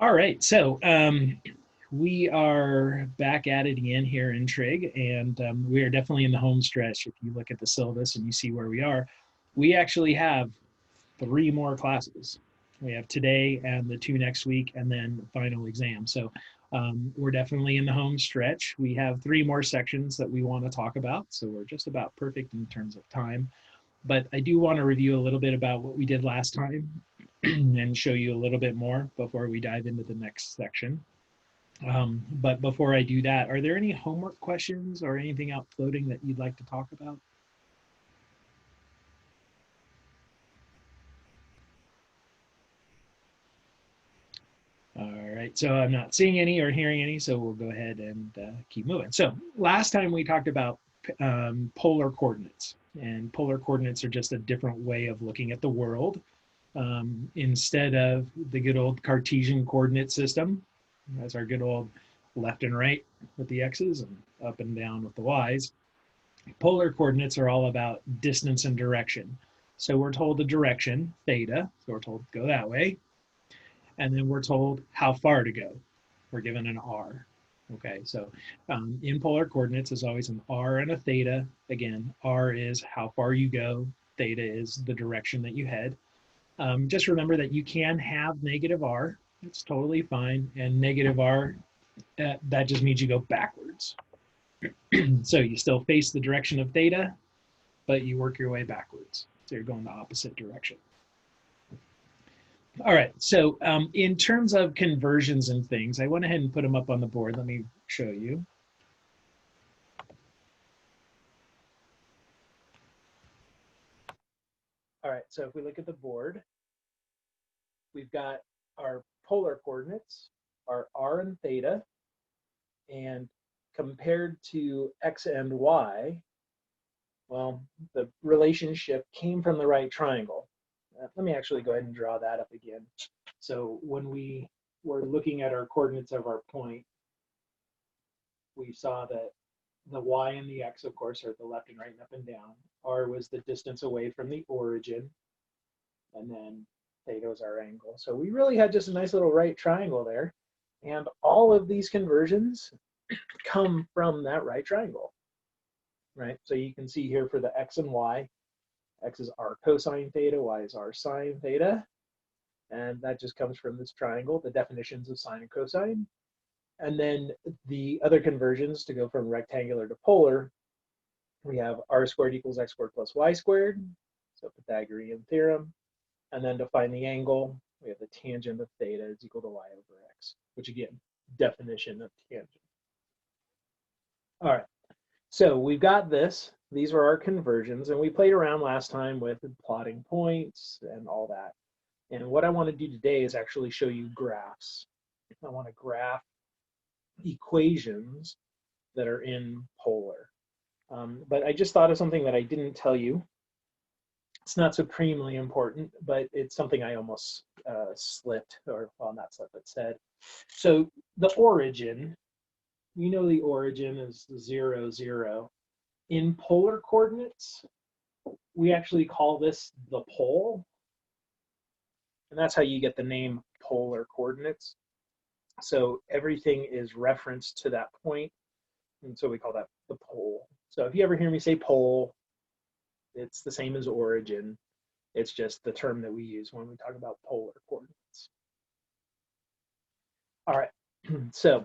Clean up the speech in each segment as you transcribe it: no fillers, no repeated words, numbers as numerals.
All right, so we are back at it again here in Trig, and we are definitely in the home stretch. If you look at the syllabus and you see where we actually have three more classes. We have today and the two next week, and then the final exam. So we're definitely in the home stretch. We have three more sections that we want to talk about, so we're just about perfect in terms of time. But I do want to review a little bit about what we did last time and show you a little bit more before we dive into the next section. But before I do that, are there any homework questions or anything out floating that you'd like to talk about? All right, so I'm not seeing any or hearing any, so we'll go ahead and keep moving. So last time we talked about polar coordinates, and polar coordinates are just a different way of looking at the world. Instead of the good old Cartesian coordinate system, that's our good old left and right with the x's and up and down with the y's. Polar coordinates are all about distance and direction. So we're told the direction, theta, so we're told go that way, and then we're told how far to go. We're given an r. Okay, so in polar coordinates is always an r and a theta. Again, r is how far you go, theta is the direction that you head. Just remember that you can have negative r. It's totally fine. And negative r, that just means you go backwards. So you still face the direction of theta, but you work your way backwards. So you're going the opposite direction. All right, so in terms of conversions and things, I went ahead and put them up on the board. Let me show you. All right, so if we look at the board, we've got our polar coordinates, our r and theta, and compared to x and y, well, the relationship came from the right triangle. Let me actually go ahead and draw that up again. So when we were looking at our coordinates of our point, we saw that the y and the x, of course, are the left and right and up and down. R was the distance away from the origin, and then theta was our angle. So we really had just a nice little right triangle there. And all of these conversions come from that right triangle, right? So you can see here for the x and y, x is r cosine theta, y is r sine theta. And that just comes from this triangle, the definitions of sine and cosine. And then the other conversions to go from rectangular to polar, we have r squared equals x squared plus y squared, so Pythagorean theorem. And then to find the angle, we have the tangent of theta is equal to y over x, which again, definition of tangent. All right, so we've got this. These are our conversions, and we played around last time with plotting points and all that. And what I want to do today is actually show you graphs. I want to graph equations that are in polar. But I just thought of something that I didn't tell you. It's not supremely important, but it's something I almost slipped, or well, not slipped, but said. So the origin, you know the origin is 0, 0. In polar coordinates, we actually call this the pole. And that's how you get the name polar coordinates. So everything is referenced to that point, and so we call that the pole. So if you ever hear me say pole, it's the same as origin. It's just the term that we use when we talk about polar coordinates. All right, so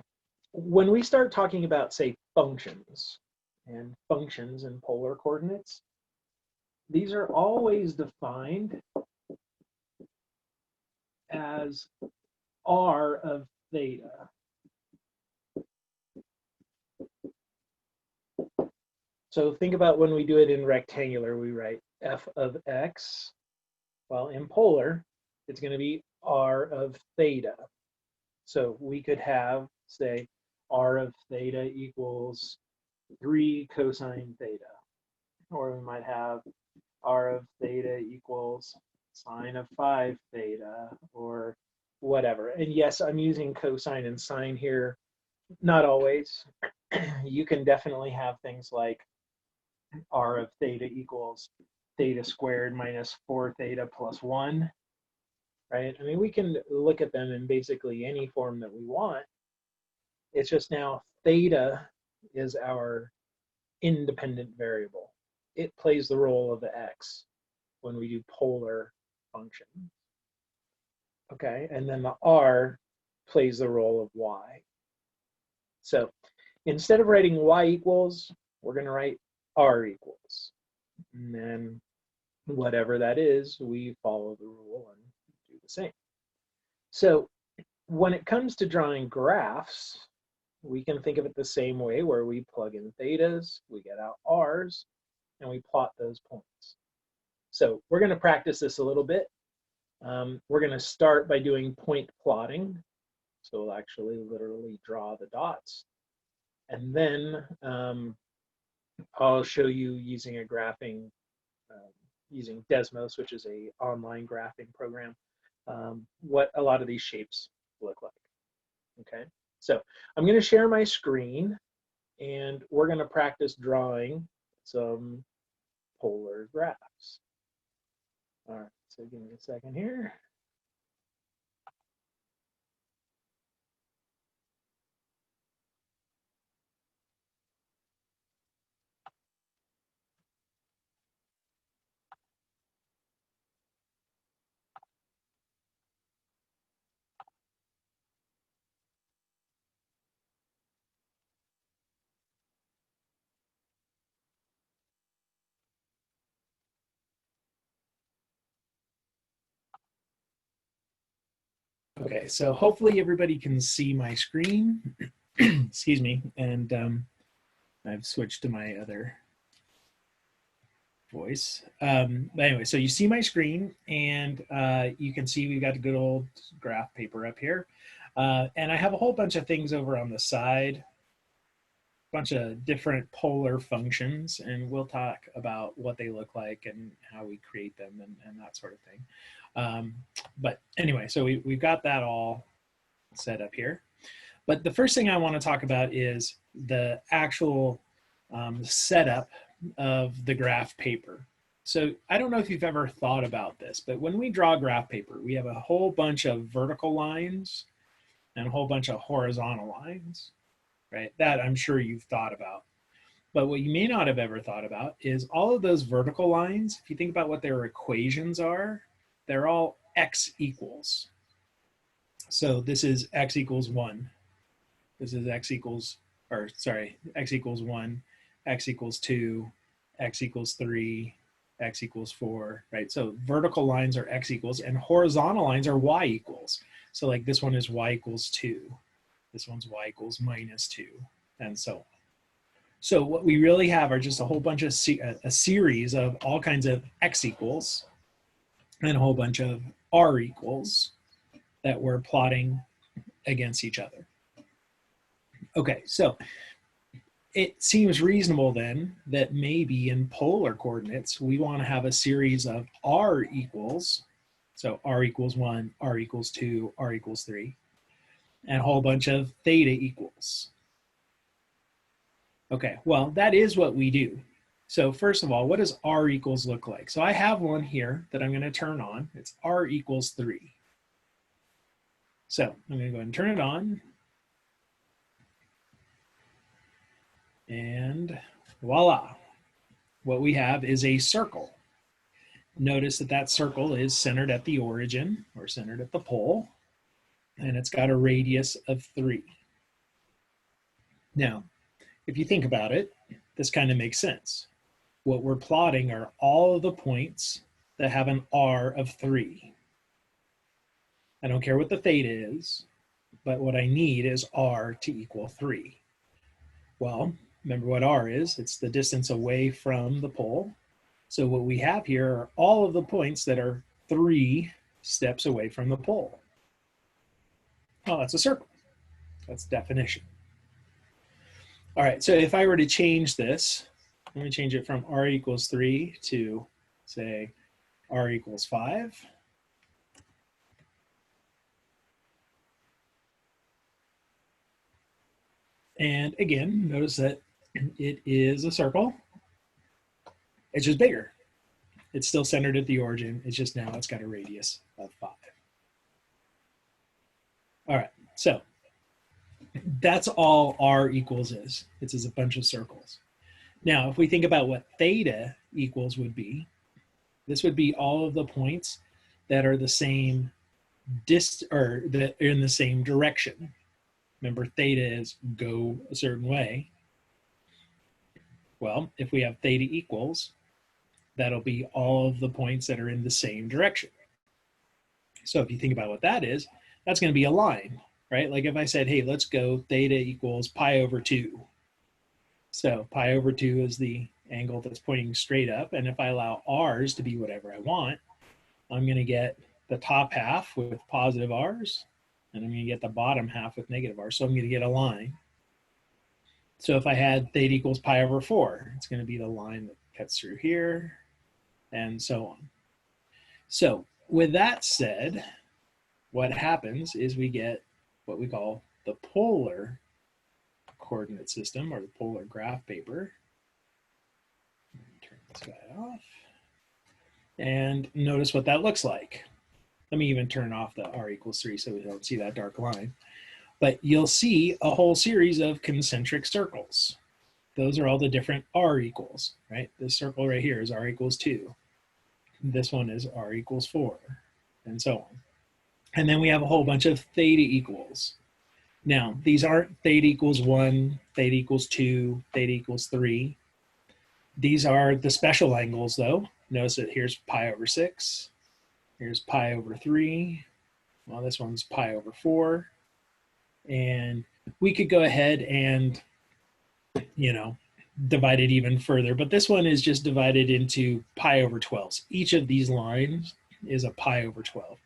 when we start talking about, say, functions and functions in polar coordinates, these are always defined as r of theta. So think about when we do it in rectangular, we write f of x. Well, in polar, it's going to be r of theta. So we could have, say, r of theta equals 3 cosine theta. Or we might have r of theta equals sine of 5 theta, or whatever. And yes, I'm using cosine and sine here. Not always. You can definitely have things like r of theta equals theta squared minus 4 theta plus 1, right? I mean, we can look at them in basically any form that we want. It's just now theta is our independent variable. It plays the role of the x when we do polar functions. Okay, and then the r plays the role of y. So instead of writing y equals, we're going to write r equals. And then whatever that is, we follow the rule and do the same. So when it comes to drawing graphs, we can think of it the same way, where we plug in thetas, we get out r's, and we plot those points. So we're going to practice this a little bit. We're going to start by doing point plotting. So we'll actually literally draw the dots. And then I'll show you using a graphing, using Desmos, which is an online graphing program, what a lot of these shapes look like. Okay, so I'm going to share my screen, and we're going to practice drawing some polar graphs. All right, so give me a second here. Okay, so hopefully everybody can see my screen. Excuse me, and I've switched to my other voice. But anyway, so you see my screen, and you can see we've got a good old graph paper up here. And I have a whole bunch of things over on the side, a bunch of different polar functions, and we'll talk about what they look like and how we create them and that sort of thing. But anyway, so we've got that all set up here. But the first thing I want to talk about is the actual setup of the graph paper. So I don't know if you've ever thought about this, but when we draw graph paper, we have a whole bunch of vertical lines and a whole bunch of horizontal lines, right? That I'm sure you've thought about. But what you may not have ever thought about is all of those vertical lines, if you think about what their equations are, they're all x equals. So this is x equals 1. This is x equals 1, x equals 2, x equals 3, x equals 4, right? So vertical lines are x equals, and horizontal lines are y equals. So like this one is y equals 2. This one's y equals minus 2, and so on. So what we really have are just a whole bunch of a series of all kinds of x equals and a whole bunch of r equals that we're plotting against each other. Okay, so it seems reasonable then that maybe in polar coordinates, we want to have a series of r equals, so r equals 1, r equals 2, r equals 3, and a whole bunch of theta equals. Okay, well, that is what we do. So first of all, what does r equals look like? So I have one here that I'm going to turn on. It's r equals 3. So I'm going to go ahead and turn it on. And voila. What we have is a circle. Notice that that circle is centered at the origin, or centered at the pole, and it's got a radius of 3. Now, if you think about it, this kind of makes sense. What we're plotting are all of the points that have an r of 3. I don't care what the theta is, but what I need is r to equal 3. Well, remember what r is. It's the distance away from the pole. So what we have here are all of the points that are 3 steps away from the pole. Oh, that's a circle. That's definition. All right, so if I were to change this, let me change it from r equals 3 to, say, r equals 5. And again, notice that it is a circle. It's just bigger. It's still centered at the origin. It's just now it's got a radius of 5. All right, so that's all r equals is. It's just a bunch of circles. Now, if we think about what theta equals would be, this would be all of the points that are the same or that are in the same direction. Remember, theta is go a certain way. Well, if we have theta equals, that'll be all of the points that are in the same direction. So if you think about what that is, that's going to be a line, right? Like if I said, hey, let's go theta equals pi over 2. So pi over 2 is the angle that's pointing straight up. And if I allow r's to be whatever I want, I'm going to get the top half with positive r's, and I'm going to get the bottom half with negative r's. So I'm going to get a line. So if I had theta equals pi over 4, it's going to be the line that cuts through here, and so on. So with that said, what happens is we get what we call the polar coordinate system, or the polar graph paper. Turn this guy off. And notice what that looks like. Let me even turn off the r equals 3 so we don't see that dark line. But you'll see a whole series of concentric circles. Those are all the different r equals, right? This circle right here is r equals 2. This one is r equals 4, and so on. And then we have a whole bunch of theta equals. Now, these aren't theta equals 1, theta equals 2, theta equals 3. These are the special angles, though. Notice that here's pi over 6. Here's pi over 3. Well, this one's pi over 4. And we could go ahead and, divide it even further. But this one is just divided into pi over 12. Each of these lines is a pi over 12.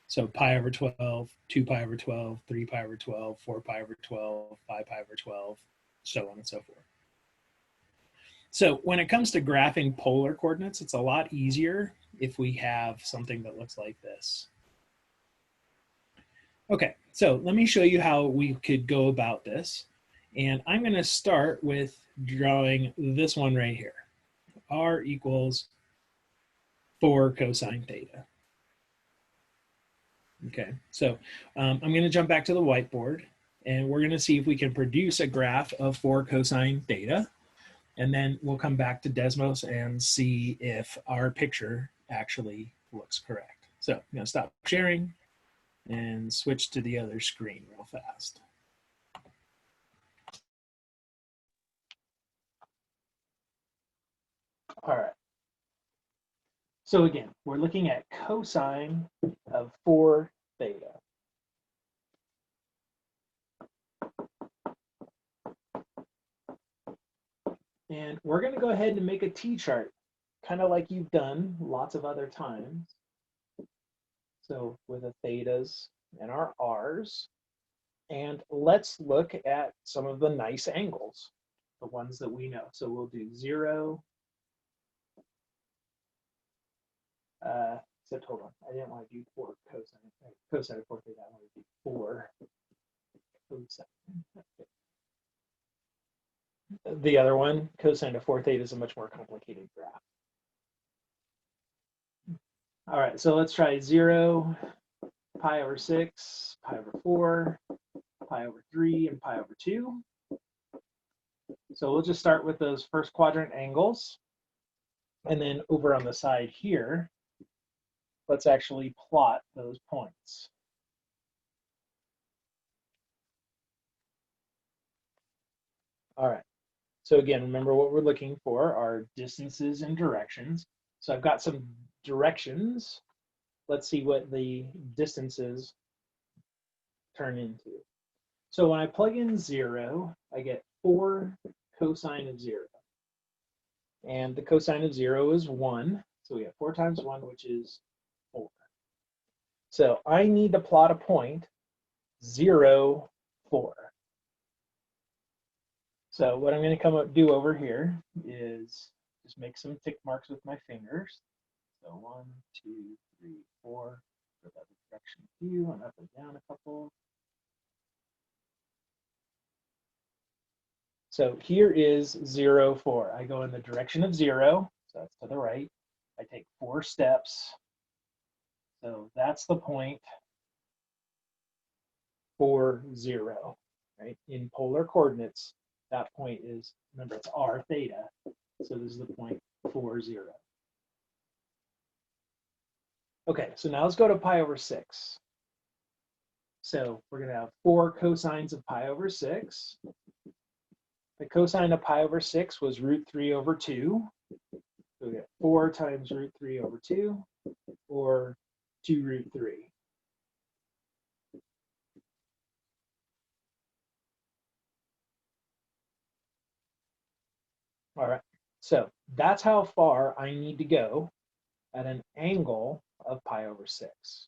So pi over 12, 2 pi over 12, 3 pi over 12, 4 pi over 12, 5 pi over 12, so on and so forth. So when it comes to graphing polar coordinates, it's a lot easier if we have something that looks like this. Okay, so let me show you how we could go about this. And I'm going to start with drawing this one right here. R equals 4 cosine theta. Okay, so I'm going to jump back to the whiteboard, and we're going to see if we can produce a graph of 4 cosine theta. And then we'll come back to Desmos and see if our picture actually looks correct. So I'm going to stop sharing and switch to the other screen real fast. All right. So again, we're looking at cosine of 4 theta. And we're going to go ahead and make a t-chart, kind of like you've done lots of other times. So with the thetas and our r's. And let's look at some of the nice angles, the ones that we know. So we'll do 0. Except, hold on, I didn't want to do 4 cosine of 4 theta. I want to do 4 cosine. The other one, cosine of 4 theta, is a much more complicated graph. All right, so let's try 0, pi over 6, pi over 4, pi over 3, and pi over 2. So we'll just start with those first quadrant angles. And then over on the side here, let's actually plot those points. All right. So again, remember what we're looking for are distances and directions. So I've got some directions. Let's see what the distances turn into. So when I plug in 0, I get 4 cosine of 0. And the cosine of 0 is 1. So we have 4 times 1, which is 4. So I need to plot a point, 0, 4. So what I'm going to do over here is just make some tick marks with my fingers. So 1, 2, 3, 4. For that direction view, and up and down a couple. So here is 0, 4. I go in the direction of 0, so that's to the right. I take 4 steps. So that's the point 4, 0, right? In polar coordinates, that point is, remember, it's r theta. So this is the point 4, 0. Okay, so now let's go to pi over 6. So we're going to have 4 cosines of pi over 6. The cosine of pi over 6 was root 3 over 2. So we get 4 times root 3 over 2, or 2 root 3. All right, so that's how far I need to go at an angle of pi over 6.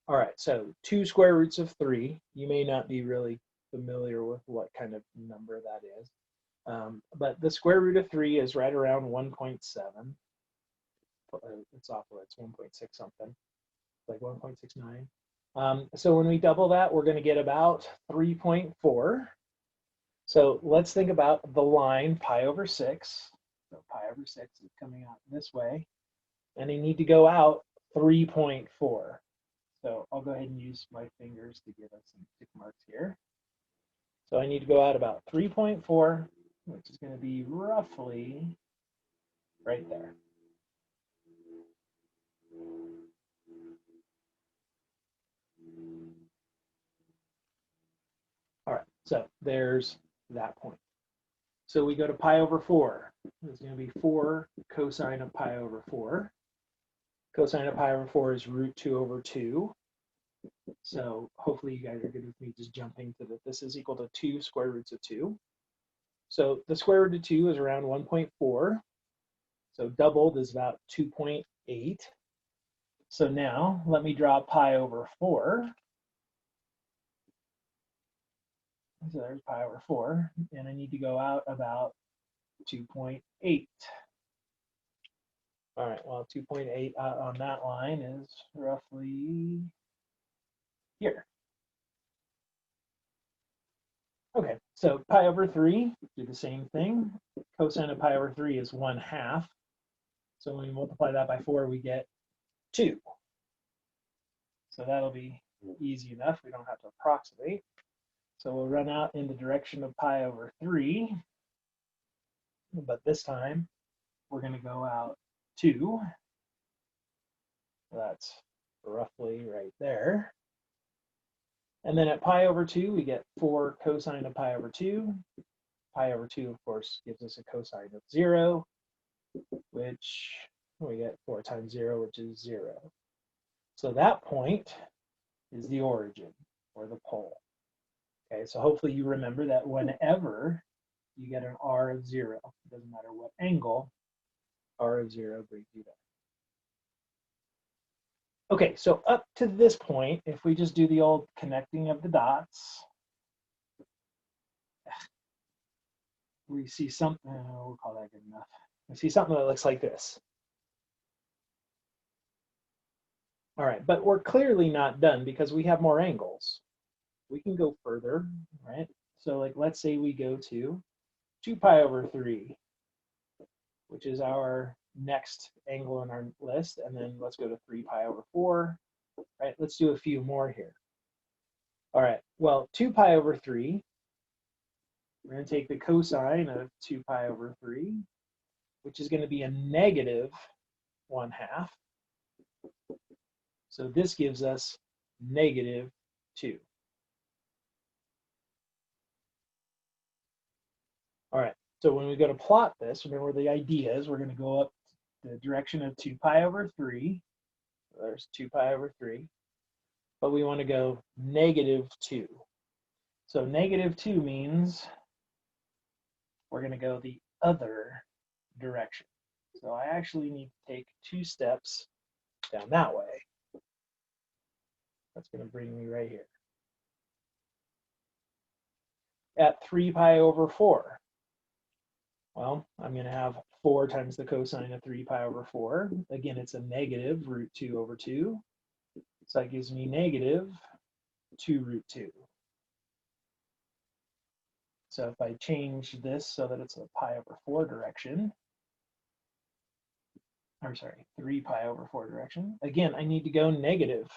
All right, so 2 square roots of 3. You may not be really familiar with what kind of number that is. But the square root of 3 is right around 1.7. It's off, it's 1.6 something, like 1.69. So when we double that, we're going to get about 3.4. So let's think about the line pi over 6. So pi over 6 is coming out this way, and I need to go out 3.4. So I'll go ahead and use my fingers to give us some tick marks here. So I need to go out about 3.4, which is going to be roughly right there. All right, so there's that point. So we go to pi over 4. It's going to be 4 cosine of pi over 4. Cosine of pi over 4 is root 2 over 2. So hopefully you guys are good with me just jumping to that. This is equal to 2 square roots of 2. So the square root of 2 is around 1.4. So doubled is about 2.8. So now let me draw pi over 4. So there's pi over 4. And I need to go out about 2.8. All right, well, 2.8 on that line is roughly here. Okay, so pi over 3, do the same thing. Cosine of pi over 3 is 1/2. So when we multiply that by 4, we get 2. So that'll be easy enough. We don't have to approximate. So we'll run out in the direction of pi over 3. But this time, we're going to go out 2. That's roughly right there. And then at pi over 2, we get 4 cosine of pi over 2. Pi over 2, of course, gives us a cosine of 0, which we get 4 times 0, which is 0. So that point is the origin, or the pole. Okay, so hopefully you remember that whenever you get an r of 0, it doesn't matter what angle, r of 0 brings you there. Okay, so up to this point, if we just do the old connecting of the dots, we see something, we'll call that good enough. We see something that looks like this. All right, but we're clearly not done because we have more angles. We can go further, right? So like, let's say we go to 2 pi over 3, which is our next angle in our list. And then let's go to 3 pi over 4, right? Let's do a few more here. All right, well, 2 pi over 3, we're going to take the cosine of 2 pi over 3, which is going to be a negative 1/2. So this gives us negative 2. All right, so when we go to plot this, remember the idea is we're going to go up the direction of 2 pi over 3. There's 2 pi over 3. But we want to go negative 2. So negative 2 means we're going to go the other direction. So I actually need to take 2 steps down that way. That's going to bring me right here. At 3 pi over 4, well, I'm going to have 4 times the cosine of 3 pi over 4. Again, it's a negative root 2 over 2. So that gives me negative 2 root 2. So if I change this so that it's a pi over 4 direction, or sorry, 3 pi over 4 direction, again, I need to go negative.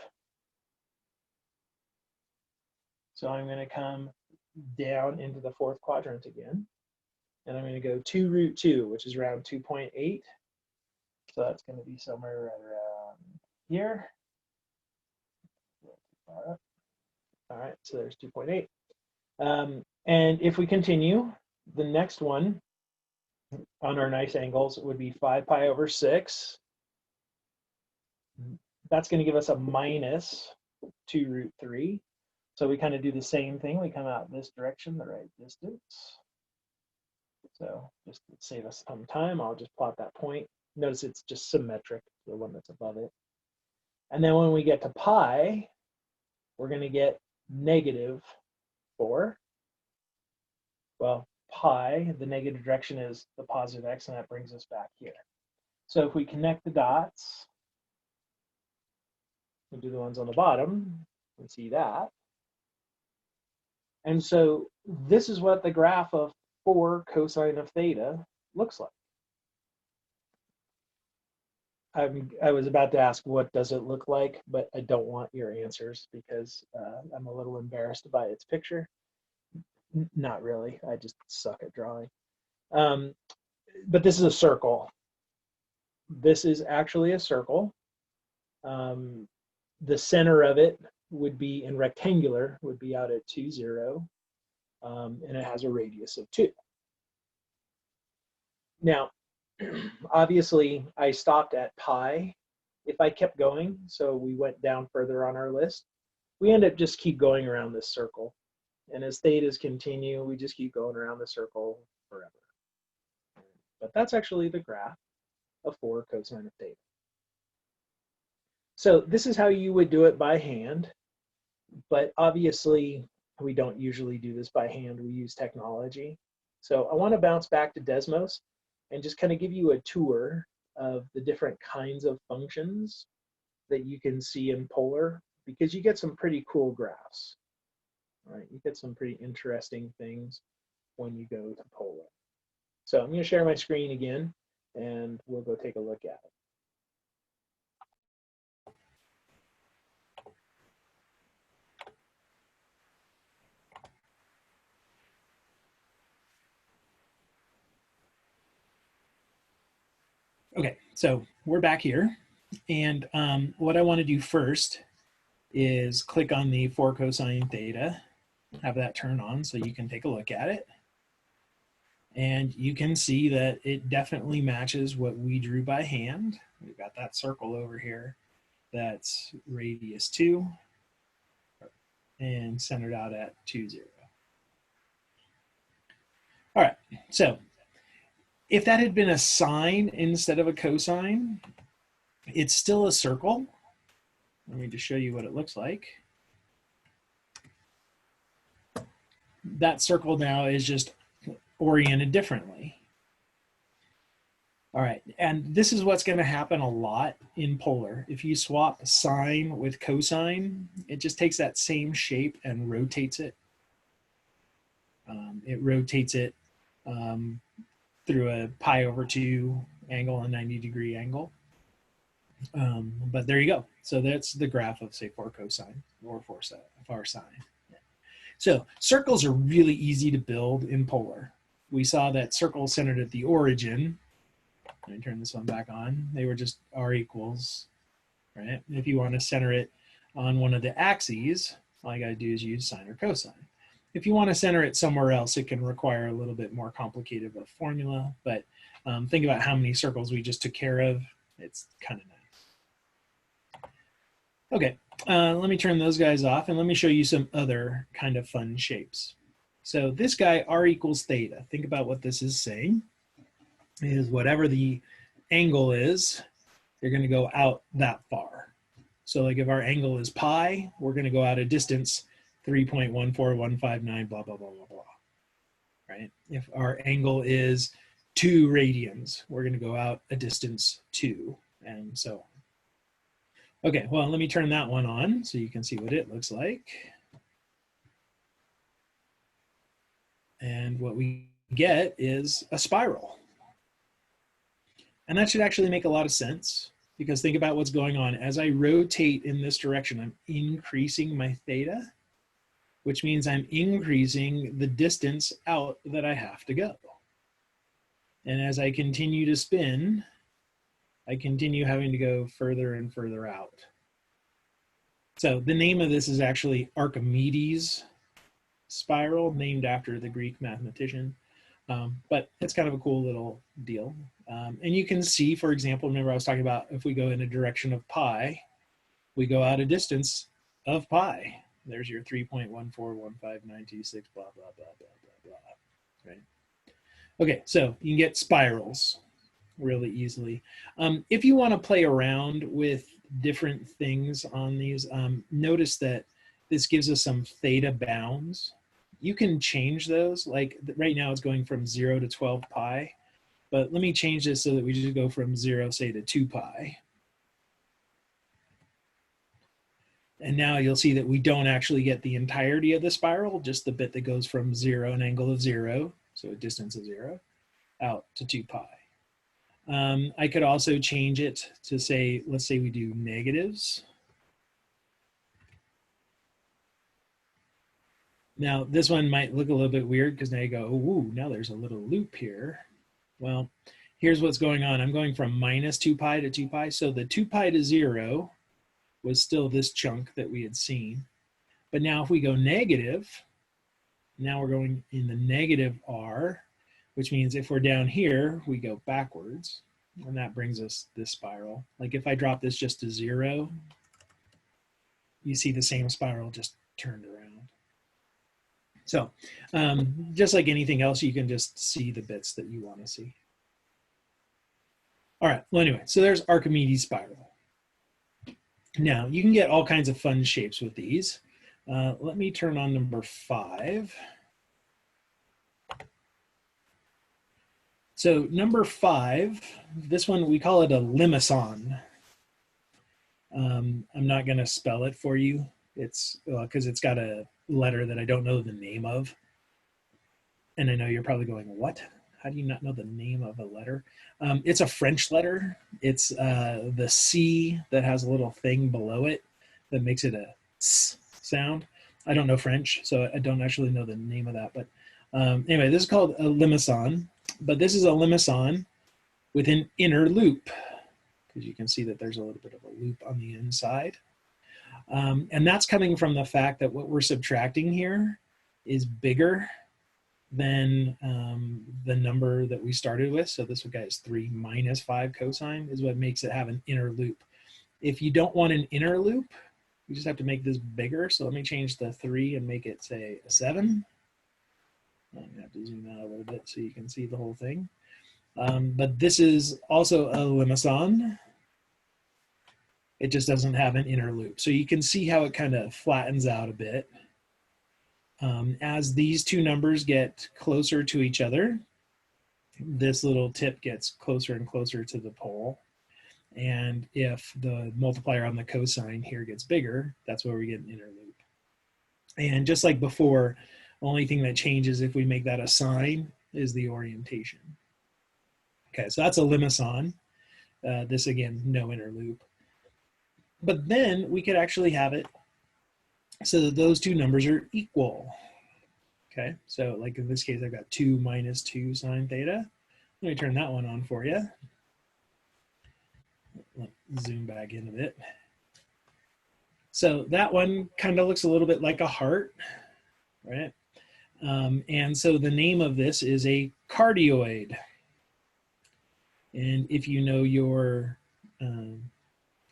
So I'm going to come down into the fourth quadrant again. And I'm going to go 2 root 2, which is around 2.8. So that's going to be somewhere right around here. All right, so there's 2.8. And if we continue, the next one on our nice angles would be 5 pi over 6. That's going to give us a minus 2 root 3. So we kind of do the same thing. We come out this direction, the right distance. So just to save us some time, I'll just plot that point. Notice it's just symmetric, the one that's above it. And then when we get to pi, we're going to get negative 4. Well, pi, the negative direction is the positive x, and that brings us back here. So if we connect the dots, we'll do the ones on the bottom, and see that. And so this is what the graph of 4 cosine of theta looks like. I was about to ask, what does it look like? But I don't want your answers because I'm a little embarrassed by its picture. Not really, I just suck at drawing. But this is a circle. This is actually a circle. The center of it would be in rectangular, would be out at 2, 0. And it has a radius of 2. Now, obviously, I stopped at pi. If I kept going, so we went down further on our list, we end up just keep going around this circle. And as thetas continue, we just keep going around the circle forever. But that's actually the graph of 4 cosine of theta. So this is how you would do it by hand. But obviously, we don't usually do this by hand. We use technology. So I want to bounce back to Desmos and just kind of give you a tour of the different kinds of functions that you can see in polar, because you get some pretty cool graphs. Right? You get some pretty interesting things when you go to polar. So I'm going to share my screen again, and we'll go take a look at it. Okay, so we're back here. And what I want to do first is click on the 4 cosine theta, have that turn on so you can take a look at it. And you can see that it definitely matches what we drew by hand. We've got that circle over here that's radius 2 and centered out at 2, 0. All right, so if that had been a sine instead of a cosine, it's still a circle. Let me just show you what it looks like. That circle now is just oriented differently. All right, and this is what's going to happen a lot in polar. If you swap sine with cosine, it just takes that same shape and rotates it. It rotates it through a pi over 2 angle, a 90-degree angle. But there you go. So that's the graph of, say, 4 cosine or 4 sine. So circles are really easy to build in polar. We saw that circles centered at the origin. Let me turn this one back on. They were just r equals, right? If you want to center it on one of the axes, all you got to do is use sine or cosine. If you want to center it somewhere else, it can require a little bit more complicated of a formula, but think about how many circles we just took care of. It's kind of nice. Okay, let me turn those guys off and let me show you some other kind of fun shapes. So this guy, r equals theta, think about what this is saying, is whatever the angle is, you're going to go out that far. So like if our angle is pi, we're going to go out a distance 3.14159, blah, blah, blah, blah, blah, right? If our angle is 2 radians, we're going to go out a distance 2, and so on. Okay, well, let me turn that one on so you can see what it looks like. And what we get is a spiral. And that should actually make a lot of sense, because think about what's going on. As I rotate in this direction, I'm increasing my theta. which means I'm increasing the distance out that I have to go. And as I continue to spin, I continue having to go further and further out. So the name of this is actually Archimedes Spiral, named after the Greek mathematician. But it's kind of a cool little deal. And you can see, for example, remember I was talking about if we go in a direction of pi, we go out a distance of pi. There's your 3.1415926, blah, blah, blah, blah, blah, blah, right? Okay, so you can get spirals really easily. If you want to play around with different things on these, notice that this gives us some theta bounds. You can change those. Like right now it's going from 0 to 12 pi, but let me change this so that we just go from 0, say, to 2 pi. And now you'll see that we don't actually get the entirety of the spiral, just the bit that goes from 0, an angle of 0, so a distance of 0, out to 2 pi. I could also change it to say, let's say we do negatives. Now this one might look a little bit weird because now you go, oh, now there's a little loop here. Well, here's what's going on. I'm going from minus 2 pi to 2 pi. So the 2 pi to 0 was still this chunk that we had seen. But now if we go negative, now we're going in the negative r, which means if we're down here, we go backwards. And that brings us this spiral. Like if I drop this just to 0, you see the same spiral just turned around. So just like anything else, you can just see the bits that you want to see. All right, well, anyway, so there's Archimedes spiral. Now, you can get all kinds of fun shapes with these. Let me turn on number 5. So number 5, this one, we call it a limison. I'm not going to spell it for you. It's because it's got a letter that I don't know the name of. And I know you're probably going, what? How do you not know the name of a letter? It's a French letter. It's the C that has a little thing below it that makes it a S sound. I don't know French, so I don't actually know the name of that. But anyway, this is called a limison. But this is a limison with an inner loop, because you can see that there's a little bit of a loop on the inside. And that's coming from the fact that what we're subtracting here is bigger than the number that we started with. So this guy is 3 minus 5 cosine is what makes it have an inner loop. If you don't want an inner loop, you just have to make this bigger. So let me change the 3 and make it, say, a 7. I'm gonna have to zoom out a little bit so you can see the whole thing. But this is also a limison. It just doesn't have an inner loop. So you can see how it kind of flattens out a bit. As these two numbers get closer to each other, this little tip gets closer and closer to the pole. And if the multiplier on the cosine here gets bigger, that's where we get an inner loop. And just like before, the only thing that changes if we make that a sine is the orientation. Okay, so that's a limison. This, again, no inner loop. But then we could actually have it so that those two numbers are equal. Okay, so like in this case, I've got 2 minus 2 sine theta. Let me turn that one on for you. Let's zoom back in a bit. So that one kind of looks a little bit like a heart, right? And so the name of this is a cardioid. And if you know your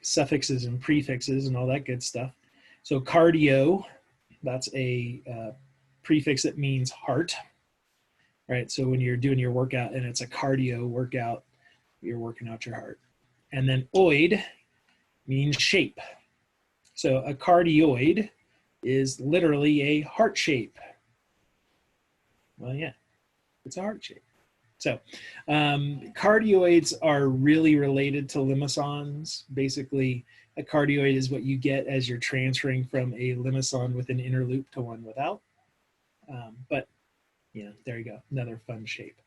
suffixes and prefixes and all that good stuff, so cardio, that's a prefix that means heart, right? So when you're doing your workout and it's a cardio workout, you're working out your heart. And then oid means shape. So a cardioid is literally a heart shape. Well, yeah, it's a heart shape. So cardioids are really related to limisons. Basically, a cardioid is what you get as you're transferring from a limison with an inner loop to one without. But yeah, there you go, another fun shape.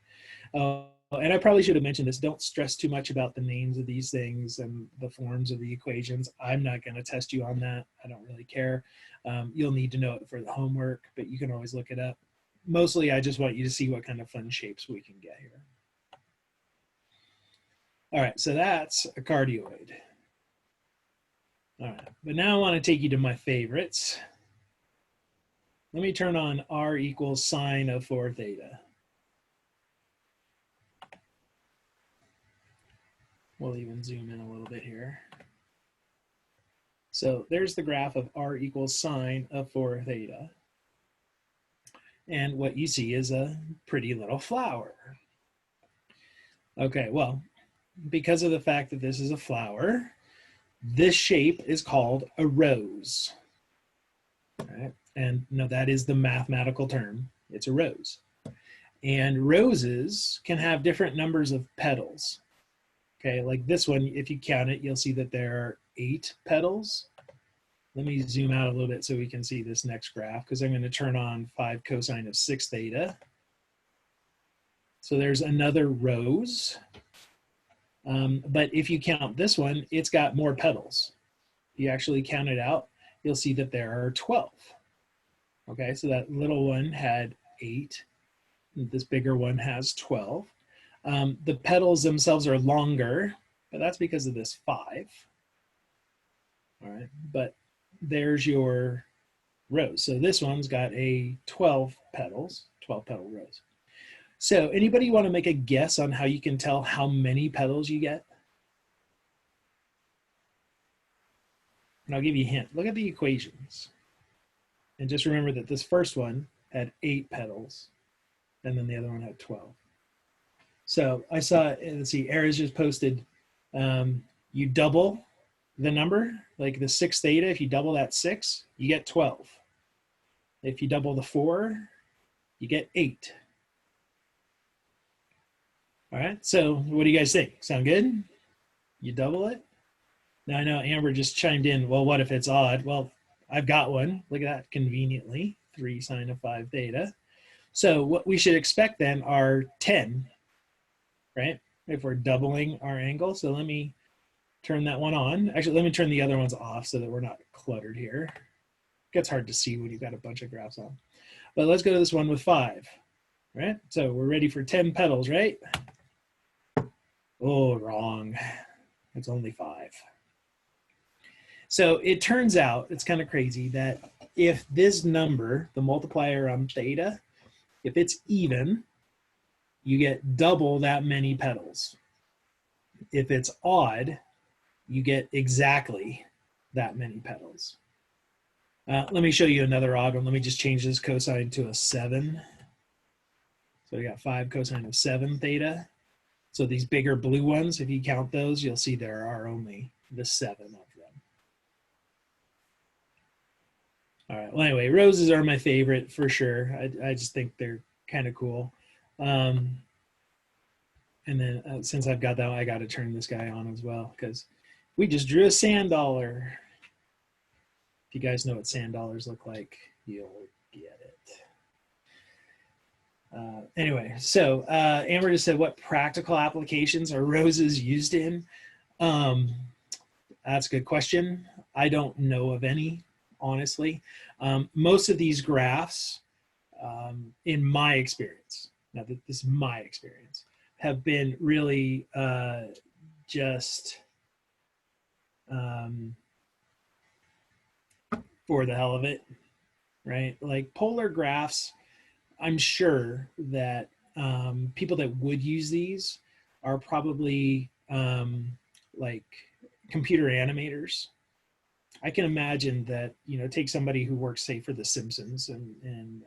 and I probably should have mentioned this, don't stress too much about the names of these things and the forms of the equations. I'm not going to test you on that. I don't really care. You'll need to know it for the homework, but you can always look it up. Mostly, I just want you to see what kind of fun shapes we can get here. All right, so that's a cardioid. All right, but now I want to take you to my favorites. Let me turn on r equals sine of 4 theta. We'll even zoom in a little bit here. So there's the graph of r equals sine of 4 theta. And what you see is a pretty little flower. Okay, well, because of the fact that this is a flower, this shape is called a rose. All right? And no, that is the mathematical term. It's a rose. And roses can have different numbers of petals. Okay, like this one, if you count it, you'll see that there are 8 petals. Let me zoom out a little bit so we can see this next graph, because I'm going to turn on 5 cosine of 6 theta. So there's another rose. But if you count this one, it's got more petals. If you actually count it out, you'll see that there are 12. Okay, so that little one had 8. This bigger one has 12. The petals themselves are longer, but that's because of this 5. All right, but there's your rose. So this one's got a 12 petals, 12 petal rose. So anybody want to make a guess on how you can tell how many petals you get? And I'll give you a hint. Look at the equations. And just remember that this first one had 8 petals, and then the other one had 12. So I saw, let's see, Era's just posted, you double the number, like the 6 theta, if you double that 6, you get 12. If you double the 4, you get 8. All right, so what do you guys think? Sound good? You double it? Now I know Amber just chimed in, well, what if it's odd? Well, I've got one. Look at that, conveniently, 3 sine of 5 theta. So what we should expect then are 10, right? If we're doubling our angle. So let me turn that one on. Actually, let me turn the other ones off so that we're not cluttered here. It gets hard to see when you've got a bunch of graphs on. But let's go to this one with 5, right? So we're ready for 10 petals, right? Oh, wrong. It's only 5. So it turns out, it's kind of crazy, that if this number, the multiplier on theta, if it's even, you get double that many petals. If it's odd, you get exactly that many petals. Let me show you another odd one. Let me just change this cosine to a 7. So we got 5 cosine of 7 theta. So these bigger blue ones, if you count those, you'll see there are only the 7 of them. All right, well, anyway, roses are my favorite for sure. I just think they're kind of cool. And then since I've got that, I got to turn this guy on as well, because we just drew a sand dollar. If you guys know what sand dollars look like, you'll get it. Anyway, so Amber just said, what practical applications are roses used in? That's a good question. I don't know of any, honestly. Most of these graphs, in my experience, now that this is my experience, have been really just for the hell of it, right? Like polar graphs, I'm sure that people that would use these are probably like computer animators. I can imagine that, you know, take somebody who works, say, for The Simpsons, and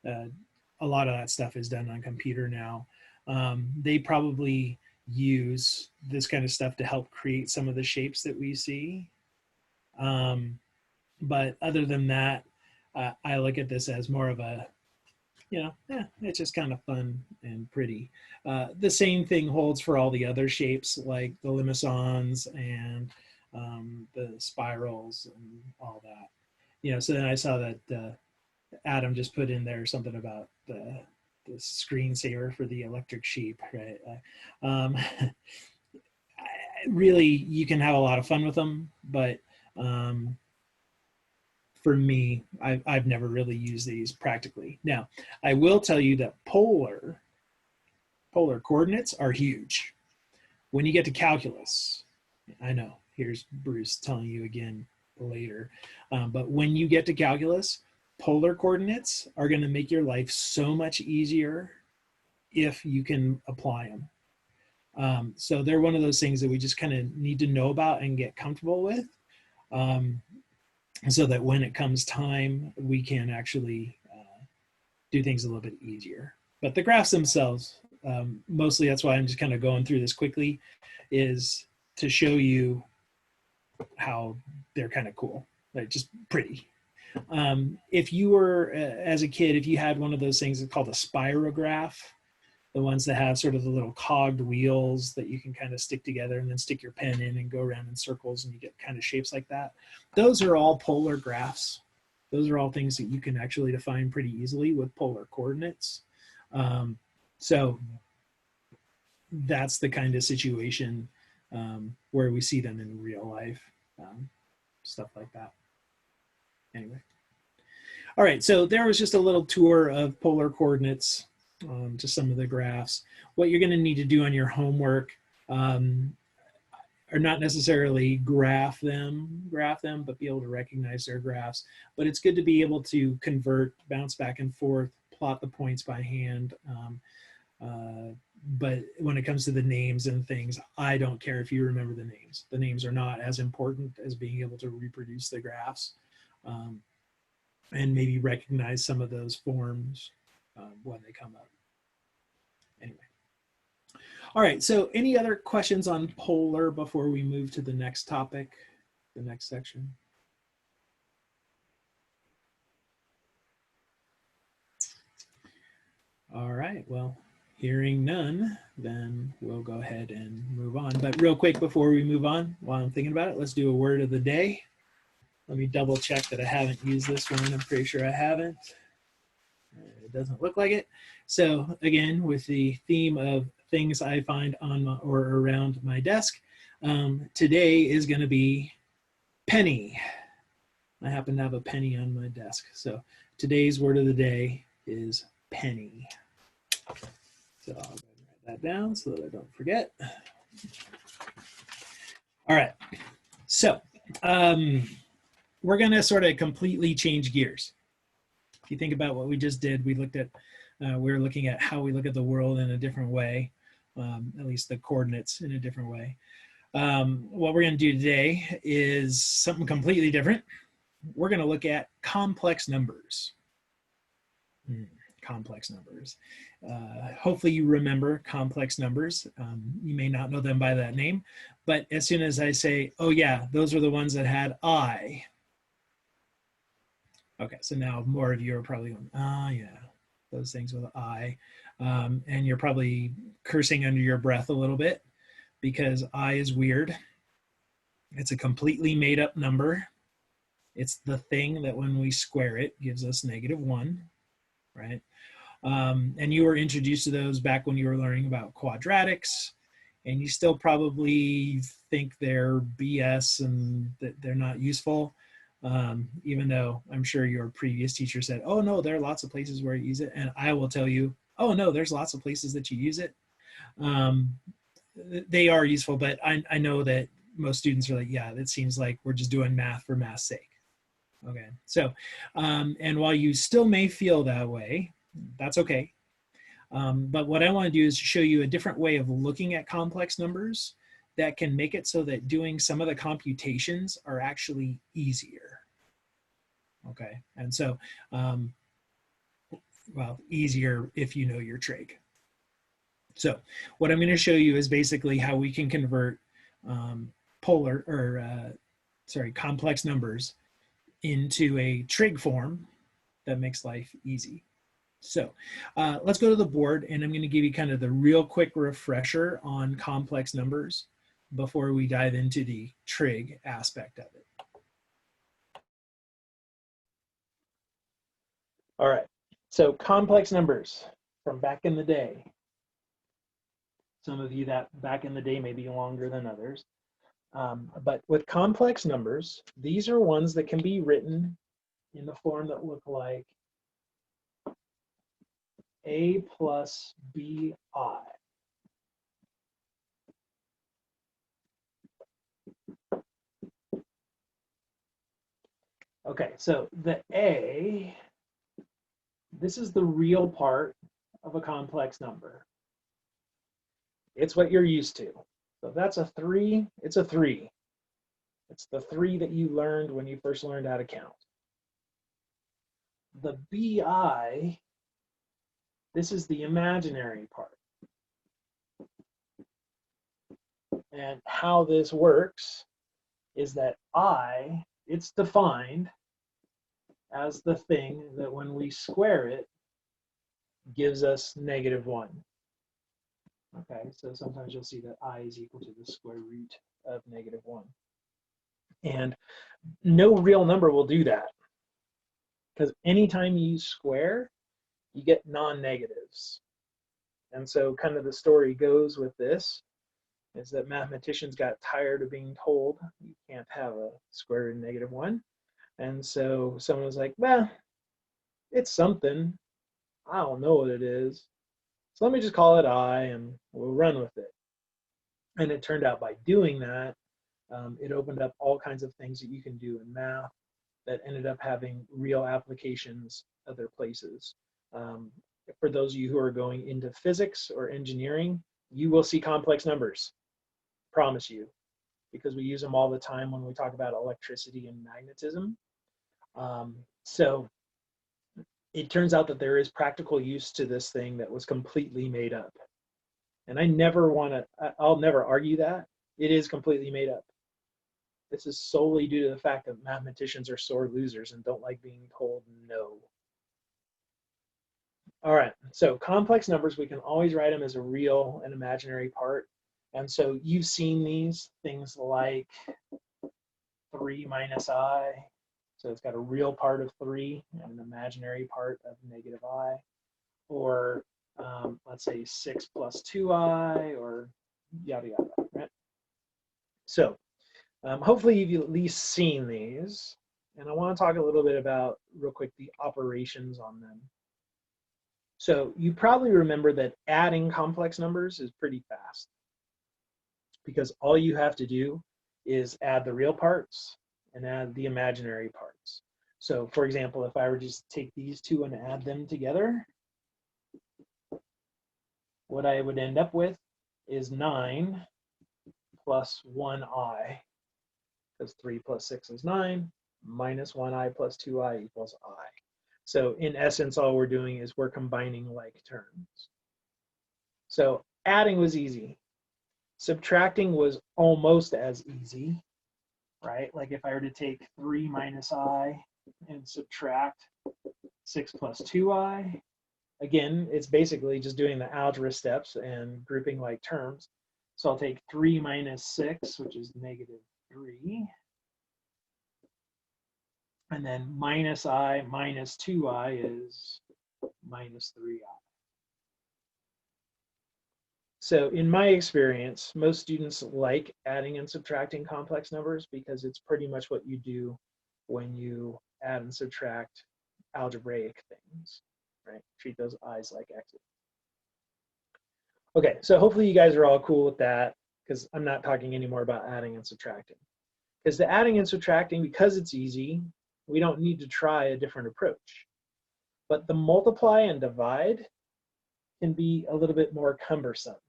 a lot of that stuff is done on computer now. They probably use this kind of stuff to help create some of the shapes that we see. But other than that, I look at this as more of a, you know, it's just kind of fun and pretty. The same thing holds for all the other shapes, like the limicons and the spirals and all that. You know, so then I saw that Adam just put in there something about the the screensaver for the electric sheep, right? Um, really, you can have a lot of fun with them, but for me, I've never really used these practically. Now, I will tell you that polar coordinates are huge. When you get to calculus, I know, here's Bruce telling you again later, but when you get to calculus, polar coordinates are going to make your life so much easier if you can apply them. So they're one of those things that we just kind of need to know about and get comfortable with, so that when it comes time, we can actually do things a little bit easier. But the graphs themselves, mostly that's why I'm just kind of going through this quickly, is to show you how they're kind of cool, like just pretty. If you were, as a kid, if you had one of those things called a spirograph, the ones that have sort of the little cogged wheels that you can kind of stick together and then stick your pen in and go around in circles and you get kind of shapes like that. Those are all polar graphs. Those are all things that you can actually define pretty easily with polar coordinates. So that's the kind of situation where we see them in real life, stuff like that. Anyway. All right, so there was just a little tour of polar coordinates, to some of the graphs. What you're going to need to do on your homework are not necessarily graph them, but be able to recognize their graphs. But it's good to be able to convert, bounce back and forth, plot the points by hand. But when it comes to the names and things, I don't care if you remember the names. The names are not as important as being able to reproduce the graphs, and maybe recognize some of those forms when they come up. Anyway. All right, so any other questions on polar before we move to the next topic, the next section? All right, well, hearing none, then we'll go ahead and move on. But real quick before we move on, while I'm thinking about it, let's do a word of the day. Let me double check that I haven't used this one. I'm pretty sure I haven't. It doesn't look like it. So again, with the theme of things I find on my, or around my desk, today is going to be penny. I happen to have a penny on my desk. So today's word of the day is penny. So I'll go and write that down so that I don't forget. All right. So we're going to sort of completely change gears. If you think about what we just did, we looked at, we were looking at how we look at the world in a different way, at least the coordinates in a different way. What we're going to do today is something completely different. We're going to look at complex numbers. Complex numbers. Hopefully you remember complex numbers. You may not know them by that name, but as soon as I say, oh yeah, those are the ones that had I. Okay, so now more of you are probably going, ah, yeah, those things with I. And you're probably cursing under your breath a little bit because I is weird. It's a completely made up number. It's the thing that when we square it gives us -1, right? And you were introduced to those back when you were learning about quadratics, and you still probably think they're BS and that they're not useful. Even though I'm sure your previous teacher said, oh no, there are lots of places where you use it. And I will tell you, oh no, there's lots of places that you use it. They are useful, but I know that most students are like, yeah, that seems like we're just doing math for math's sake. Okay, so, and while you still may feel that way, that's okay. But what I want to do is show you a different way of looking at complex numbers that can make it so that doing some of the computations are actually easier. Okay, and so, well, easier if you know your trig. So what I'm going to show you is basically how we can convert complex numbers into a trig form that makes life easy. So let's go to the board, and I'm going to give you kind of the real quick refresher on complex numbers before we dive into the trig aspect of it. All right, so complex numbers. from back in the day. Some of you that back in the day may be longer than others. But with complex numbers, these are ones that can be written in the form that look like a plus bi. Okay, so the a, this is the real part of a complex number. It's what you're used to. So if that's a 3, it's a 3. It's the 3 that you learned when you first learned how to count. The bi, this is the imaginary part. And how this works is that I, it's defined as the thing that when we square it gives us -1. Okay, so sometimes you'll see that I is equal to the square root of -1. And no real number will do that, because anytime you square, you get non-negatives. And so kind of the story goes with this is that mathematicians got tired of being told you can't have a square root of -1. And so someone was like, well, it's something. I don't know what it is. So let me just call it I and we'll run with it. And it turned out by doing that, it opened up all kinds of things that you can do in math that ended up having real applications other places. For those of you who are going into physics or engineering, you will see complex numbers, promise you, because we use them all the time when we talk about electricity and magnetism. So it turns out that there is practical use to this thing that was completely made up. And I'll never argue that. It is completely made up. This is solely due to the fact that mathematicians are sore losers and don't like being told no. All right, so complex numbers, we can always write them as a real and imaginary part. And so you've seen these things like 3 minus I. So it's got a real part of 3 and an imaginary part of -I. Or let's say 6 plus 2I, or yada yada, right? So hopefully you've at least seen these. And I want to talk a little bit about, real quick, the operations on them. So you probably remember that adding complex numbers is pretty fast, because all you have to do is add the real parts and add the imaginary parts. So for example, if I were to just take these two and add them together, what I would end up with is 9 plus 1I, because 3 plus 6 is 9, minus 1I plus 2I equals I. So in essence, all we're doing is we're combining like terms. So adding was easy. Subtracting was almost as easy, right? Like if I were to take 3 minus I and subtract 6 plus 2I, again, it's basically just doing the algebra steps and grouping like terms. So I'll take 3 minus 6, which is -3. And then minus I minus 2I is minus 3I. So in my experience, most students like adding and subtracting complex numbers because it's pretty much what you do when you add and subtract algebraic things, right? Treat those i's like x's. Okay, so hopefully you guys are all cool with that, because I'm not talking anymore about adding and subtracting. Because the adding and subtracting, because it's easy, we don't need to try a different approach. But the multiply and divide can be a little bit more cumbersome.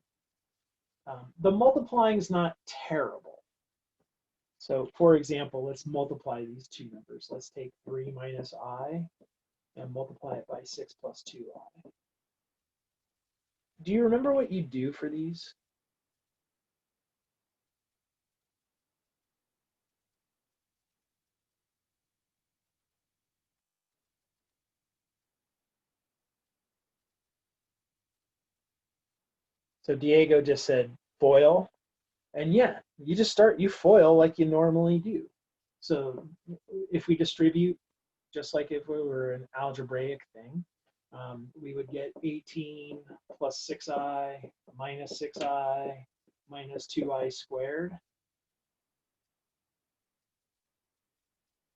The multiplying is not terrible. So for example, let's multiply these two numbers. Let's take 3 minus I and multiply it by 6 plus 2I. Do you remember what you do for these? So Diego just said FOIL. And yeah, you FOIL like you normally do. So if we distribute, just like if we were an algebraic thing, We would get 18 plus 6i minus 6i minus 2i squared.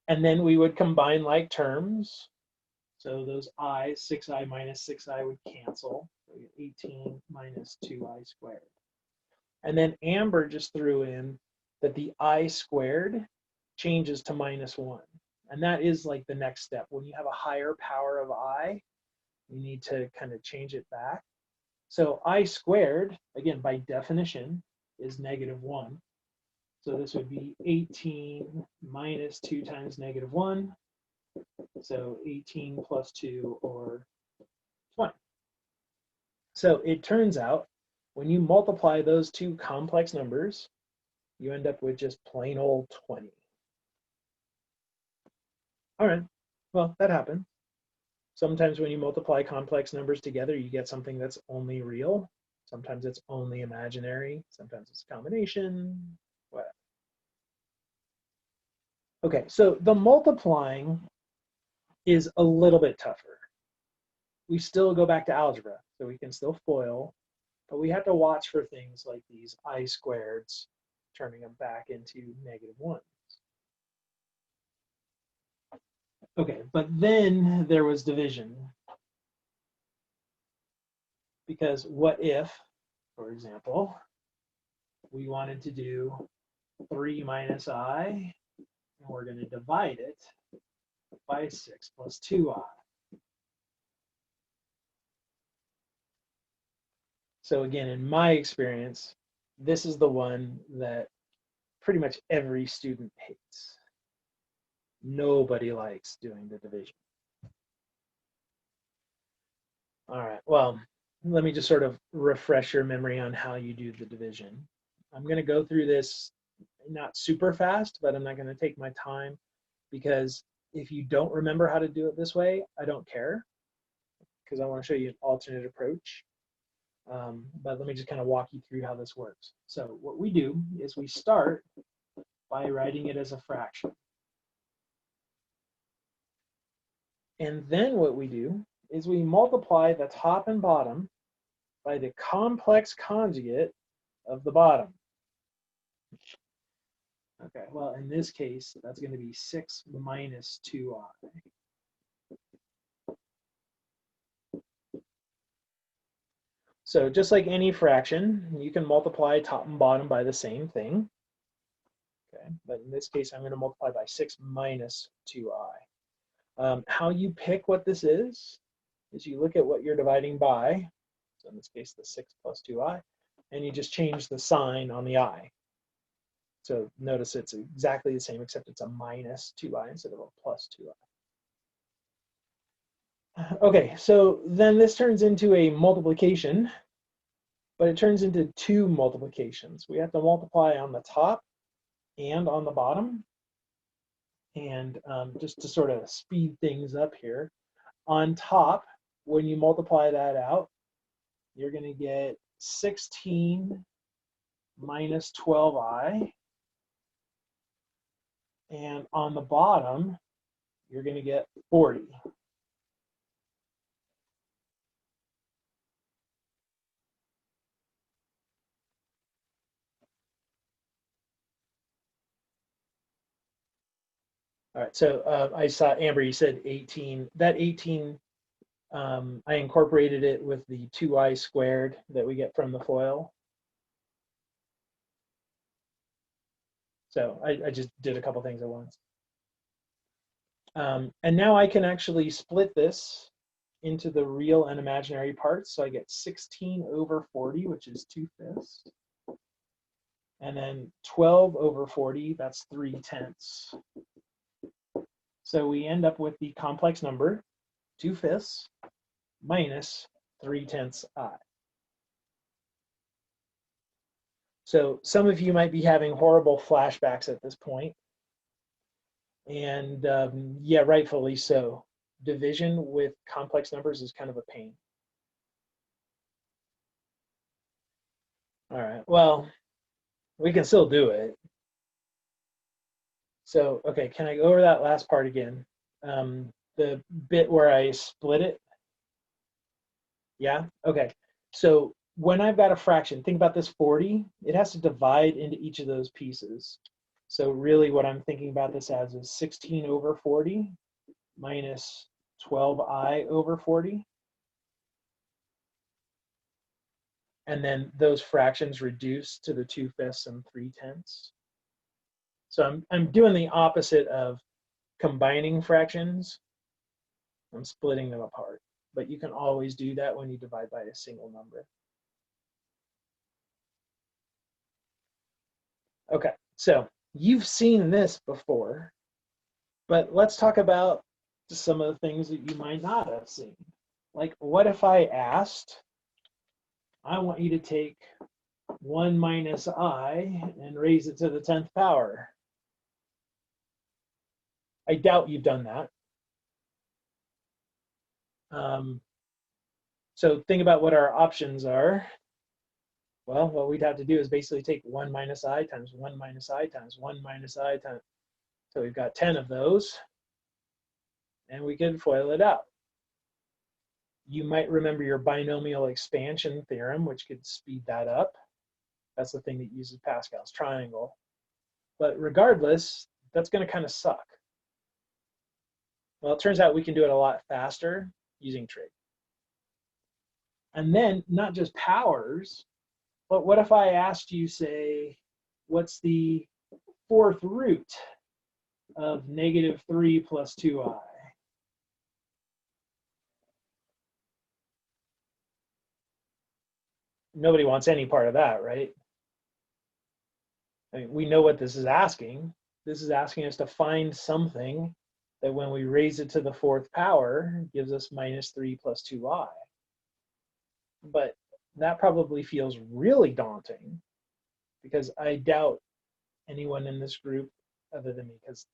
And then we would combine like terms. So those i's, 6i minus 6i would cancel. So 18 minus 2i squared. And then Amber just threw in that the I squared changes to minus 1. And that is like the next step. When you have a higher power of I, you need to kind of change it back. So I squared, again, by definition, is negative 1. So this would be 18 minus 2 times negative 1. So 18 plus 2, or 20. So it turns out when you multiply those two complex numbers, you end up with just plain old 20. All right, well, that happens. Sometimes when you multiply complex numbers together, you get something that's only real. Sometimes it's only imaginary. Sometimes it's a combination, whatever. Okay, so the multiplying is a little bit tougher. We still go back to algebra, so we can still FOIL, but we have to watch for things like these I squareds, turning them back into negative 1. Okay, but then there was division. Because what if, for example, we wanted to do 3 minus I, and we're going to divide it by 6 plus 2i. So again, in my experience, this is the one that pretty much every student hates. Nobody likes doing the division. All right, well, let me just sort of refresh your memory on how you do the division. I'm going to go through this not super fast, but I'm not going to take my time, because if you don't remember how to do it this way, I don't care, because I want to show you an alternate approach. But let me just kind of walk you through how this works. So what we do is we start by writing it as a fraction. And then what we do is we multiply the top and bottom by the complex conjugate of the bottom. Okay, well, in this case, that's going to be 6 minus 2i. So just like any fraction, you can multiply top and bottom by the same thing. Okay, but in this case, I'm going to multiply by 6 minus 2i. How you pick what this is you look at what you're dividing by, so in this case, the 6 plus 2i, and you just change the sign on the I. So notice it's exactly the same, except it's a minus 2i instead of a plus 2i. Okay, so then this turns into a multiplication, but it turns into two multiplications. We have to multiply on the top and on the bottom. And just to sort of speed things up here, on top, when you multiply that out, you're going to get 16 minus 12i. And on the bottom, you're going to get 40. All right, so I saw, Amber, you said 18. That 18, I incorporated it with the 2i squared that we get from the FOIL. So I just did a couple things at once. And now I can actually split this into the real and imaginary parts. So I get 16 over 40, which is 2/5. And then 12 over 40, that's 3/10. So we end up with the complex number 2/5 minus 3/10 I. So some of you might be having horrible flashbacks at this point. And yeah, rightfully so. Division with complex numbers is kind of a pain. All right, well, we can still do it. So, okay, can I go over that last part again? The bit where I split it, Yeah, okay. So when I've got a fraction, think about this 40, it has to divide into each of those pieces. So really what I'm thinking about this as is 16 over 40 minus 12i over 40. And then those fractions reduce to the 2/5 and 3/10. So I'm doing the opposite of combining fractions. I'm splitting them apart. But you can always do that when you divide by a single number. Okay, so you've seen this before, but let's talk about some of the things that you might not have seen. Like, what if I asked, I want you to take 1 minus I and raise it to the 10th power? I doubt you've done that. So think about what our options are. Well, what we'd have to do is basically take 1 minus I times 1 minus I times 1 minus I times, so we've got 10 of those, and we can FOIL it out. You might remember your binomial expansion theorem, which could speed that up. That's the thing that uses Pascal's triangle. But regardless, that's going to kind of suck. Well, it turns out we can do it a lot faster using trig. And then not just powers, but what if I asked you, say, what's the 4th root of -3 plus 2i? Nobody wants any part of that, right? I mean, we know what this is asking. This is asking us to find something that when we raise it to the 4th power gives us -3 plus 2i. But that probably feels really daunting because I doubt anyone in this group other than me, because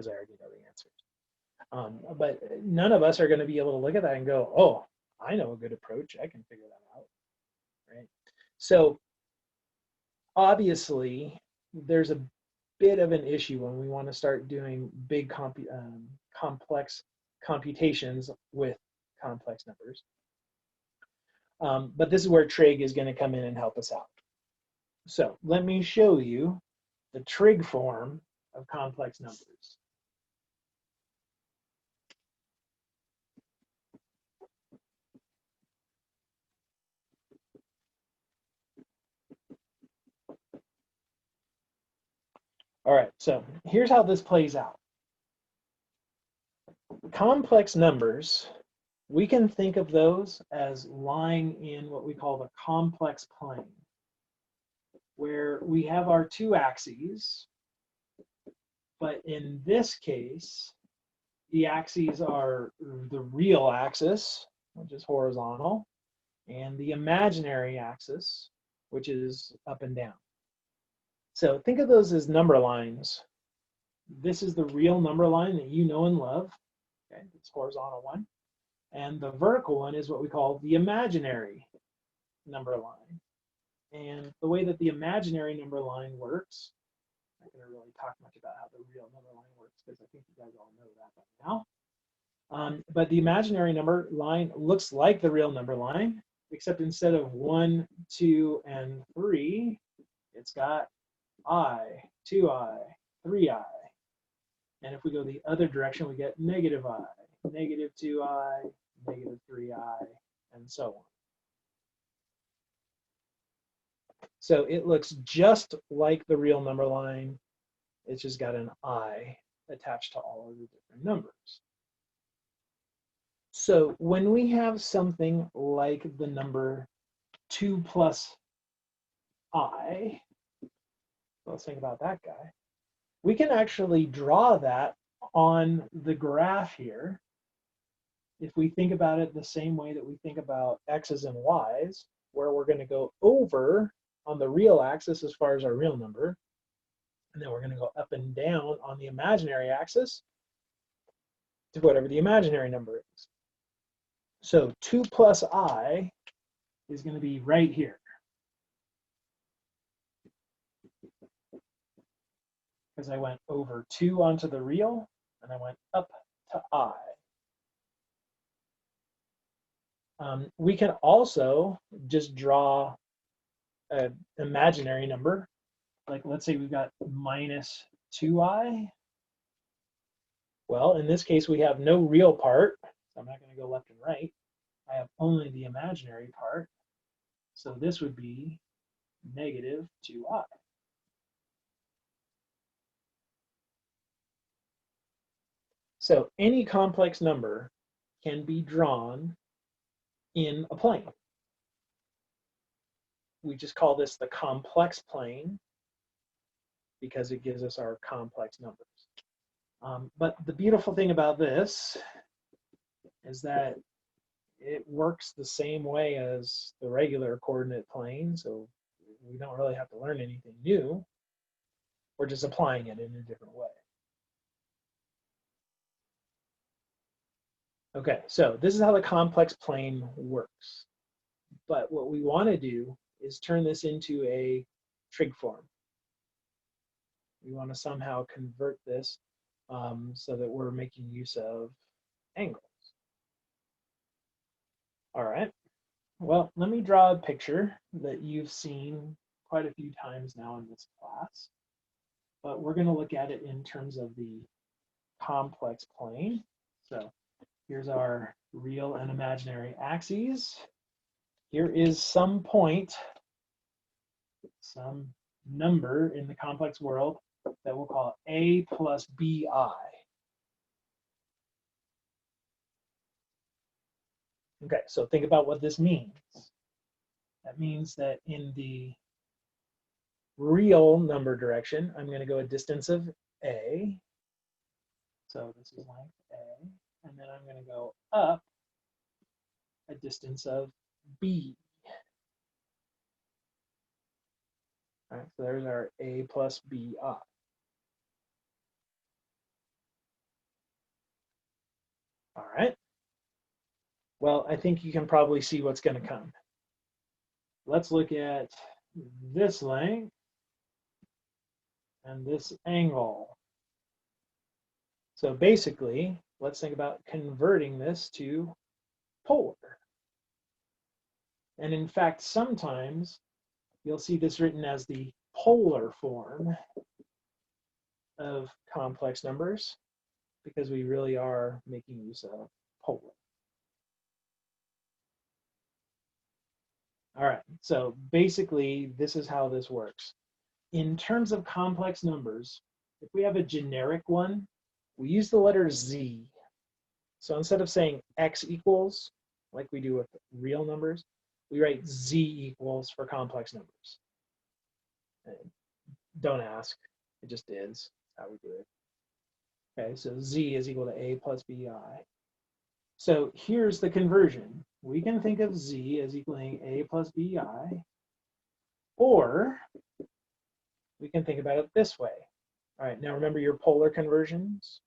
I already know the answers. But none of us are going to be able to look at that and go, oh, I know a good approach. I can figure that out, right? So obviously, there's a bit of an issue when we want to start doing big complex computations with complex numbers. But this is where trig is going to come in and help us out. So let me show you the trig form of complex numbers. All right, so here's how this plays out. Complex numbers, we can think of those as lying in what we call the complex plane, where we have our two axes, but in this case, the axes are the real axis, which is horizontal, and the imaginary axis, which is up and down. So think of those as number lines. This is the real number line that you know and love. Okay, it's horizontal one. And the vertical one is what we call the imaginary number line. And the way that the imaginary number line works, I'm not going to really talk much about how the real number line works because I think you guys all know that by now. But the imaginary number line looks like the real number line, except instead of 1, 2, and 3, it's got I, 2i, 3i. And if we go the other direction, we get negative I, negative 2i, negative 3i, and so on. So it looks just like the real number line. It's just got an I attached to all of the different numbers. So when we have something like the number 2 plus I, let's think about that guy, we can actually draw that on the graph here. If we think about it the same way that we think about x's and y's, where we're going to go over on the real axis as far as our real number, and then we're going to go up and down on the imaginary axis to whatever the imaginary number is. So 2 plus I is going to be right here. Because I went over 2 onto the real, and I went up to I. We can also just draw an imaginary number. Like let's say we've got minus 2i. Well, in this case, we have no real part, so I'm not going to go left and right. I have only the imaginary part. So this would be negative 2i. So any complex number can be drawn in a plane. We just call this the complex plane because it gives us our complex numbers. But the beautiful thing about this is that it works the same way as the regular coordinate plane, so we don't really have to learn anything new. We're just applying it in a different way. Okay, so this is how the complex plane works. But what we want to do is turn this into a trig form. We want to somehow convert this so that we're making use of angles. All right. Well, let me draw a picture that you've seen quite a few times now in this class. But we're going to look at it in terms of the complex plane. So here's our real and imaginary axes. Here is some point, some number in the complex world that we'll call a plus bi. Okay, so think about what this means. That means that in the real number direction, I'm going to go a distance of a. So this is length a. And then I'm going to go up a distance of b. All right, so there's our a plus bi. All right. Well, I think you can probably see what's going to come. Let's look at this length and this angle. So basically, let's think about converting this to polar. And in fact, sometimes you'll see this written as the polar form of complex numbers because we really are making use of polar. All right, so basically, this is how this works. In terms of complex numbers, if we have a generic one, we use the letter z. So instead of saying x equals, like we do with real numbers, we write z equals for complex numbers. And don't ask, it just is how we do it. Okay, so z is equal to a plus bi. So here's the conversion. We can think of z as equaling a plus bi, or we can think about it this way. All right, now remember your polar conversions.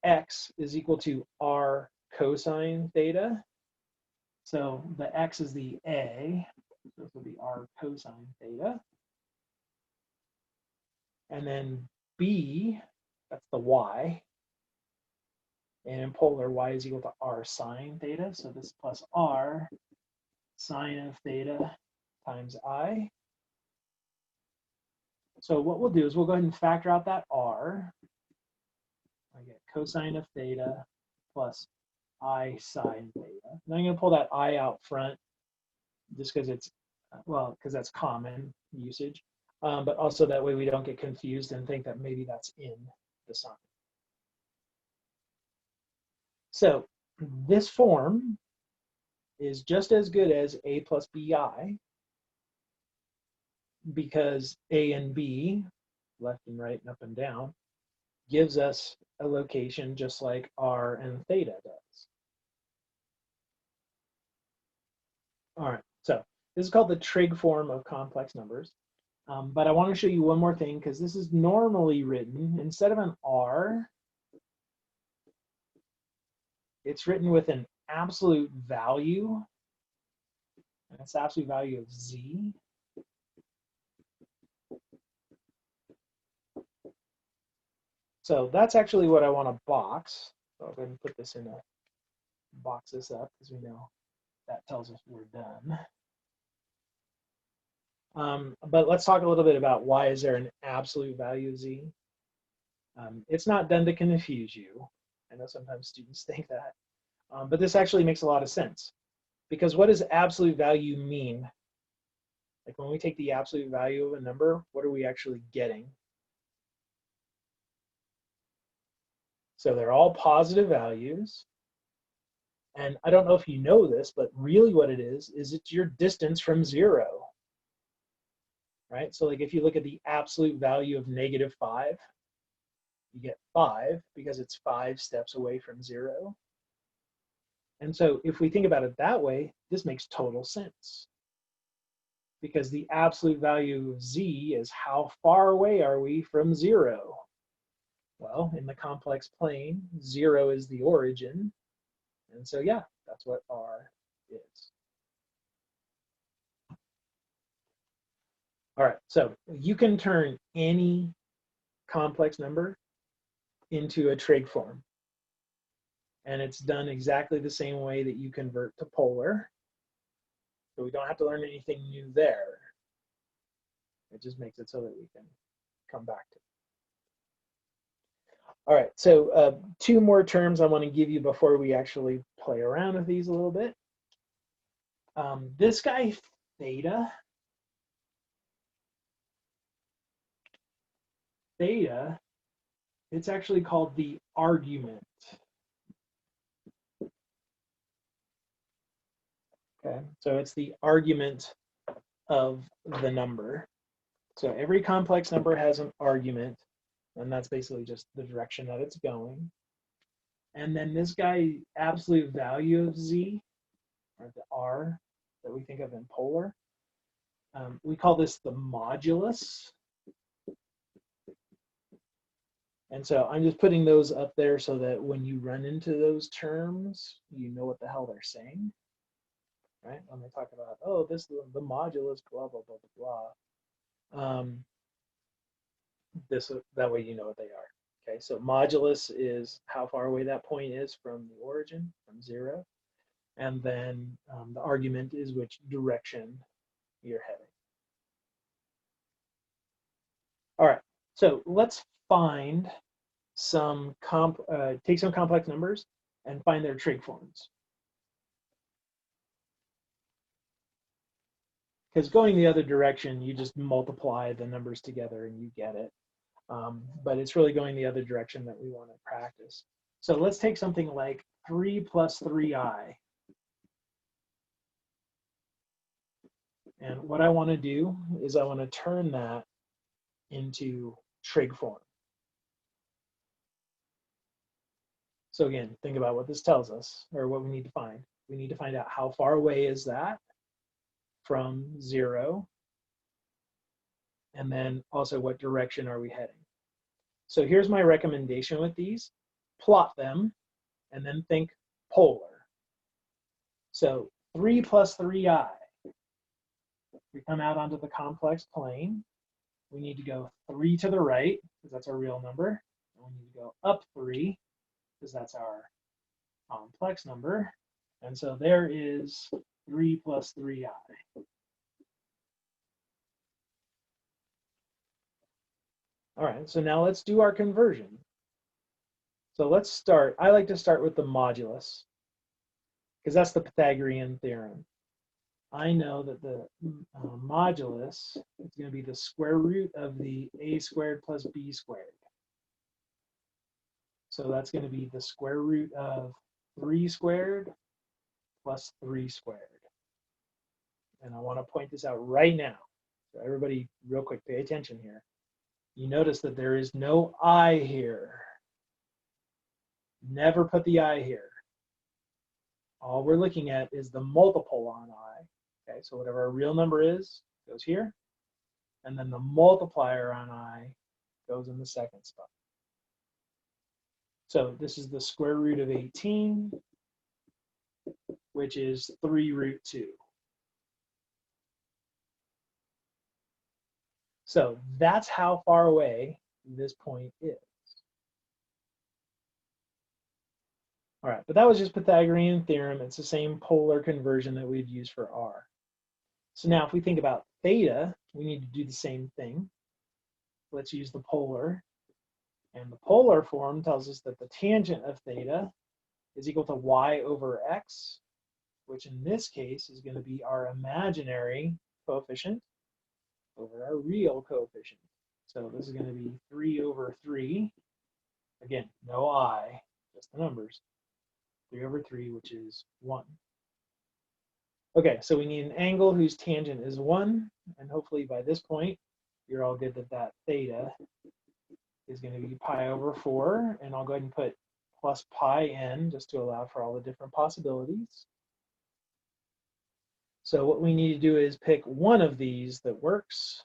X is equal to r cosine theta. So the x is the a, so this will be r cosine theta. And then b, that's the y. And in polar, y is equal to r sine theta. So this is plus r sine of theta times I. So what we'll do is we'll go ahead and factor out that r. I get cosine of theta plus I sine theta. And I'm going to pull that I out front just because it's, well, because that's common usage. But also that way we don't get confused and think that maybe that's in the sign. So this form is just as good as a plus bi because a and b, left and right and up and down, gives us a location just like r and theta does. All right, so this is called the trig form of complex numbers. But I want to show you one more thing because this is normally written, instead of an r, it's written with an absolute value, and it's the absolute value of z. So that's actually what I want to box. So I'll go ahead and put this in a box this up because we know that tells us we're done. But let's talk a little bit about why is there an absolute value of z. It's not done to confuse you. I know sometimes students think that, but this actually makes a lot of sense. Because what does absolute value mean? Like when we take the absolute value of a number, what are we actually getting? So they're all positive values. And I don't know if you know this, but really what it is it's your distance from 0. Right? So like if you look at the absolute value of -5, you get 5 because it's 5 steps away from 0. And so if we think about it that way, this makes total sense. Because the absolute value of z is how far away are we from 0? Well, in the complex plane, 0 is the origin. And so yeah, that's what r is. All right, so you can turn any complex number into a trig form. And it's done exactly the same way that you convert to polar. So we don't have to learn anything new there. It just makes it so that we can come back to it. All right, so 2 more terms I want to give you before we actually play around with these a little bit. This guy, theta, it's actually called the argument. Okay, so it's the argument of the number. So every complex number has an argument, and that's basically just the direction that it's going. And then this guy, absolute value of z, or the r that we think of in polar, we call this the modulus. And so I'm just putting those up there so that when you run into those terms, you know what the hell they're saying, right? When they talk about, oh, this is the modulus, blah, blah, blah, blah, blah. That way you know what they are. Okay, so modulus is how far away that point is from the origin, from 0. And then the argument is which direction you're heading. All right, so let's find some take some complex numbers and find their trig forms. Because going the other direction, you just multiply the numbers together and you get it. But it's really going the other direction that we want to practice. So let's take something like 3 plus 3i. And what I want to do is I want to turn that into trig form. So again, think about what this tells us, or what we need to find. We need to find out how far away is that from 0, and then also what direction are we heading. So here's my recommendation with these. Plot them, and then think polar. So 3 plus 3i. We come out onto the complex plane. We need to go 3 to the right, because that's our real number. And we need to go up 3, because that's our complex number. And so there is 3 plus 3i. All right, so now let's do our conversion. So let's start. I like to start with the modulus, because that's the Pythagorean theorem. I know that the modulus is going to be the square root of the a squared plus b squared. So that's going to be the square root of 3 squared plus 3 squared. And I want to point this out right now. So everybody, real quick, pay attention here. You notice that there is no I here. Never put the I here. All we're looking at is the multiple on I. Okay, so whatever our real number is goes here. And then the multiplier on I goes in the second spot. So this is the square root of 18, which is 3 root 2. So that's how far away this point is. All right, but that was just Pythagorean theorem. It's the same polar conversion that we'd use for r. So now if we think about theta, we need to do the same thing. Let's use the polar. And the polar form tells us that the tangent of theta is equal to y over x, which in this case is going to be our imaginary coefficient over our real coefficient. So this is going to be 3 over 3. Again, no I, just the numbers. 3 over 3, which is 1. Okay, so we need an angle whose tangent is 1, and hopefully by this point, you're all good that that theta is going to be pi over 4, and I'll go ahead and put plus pi n just to allow for all the different possibilities. So what we need to do is pick one of these that works.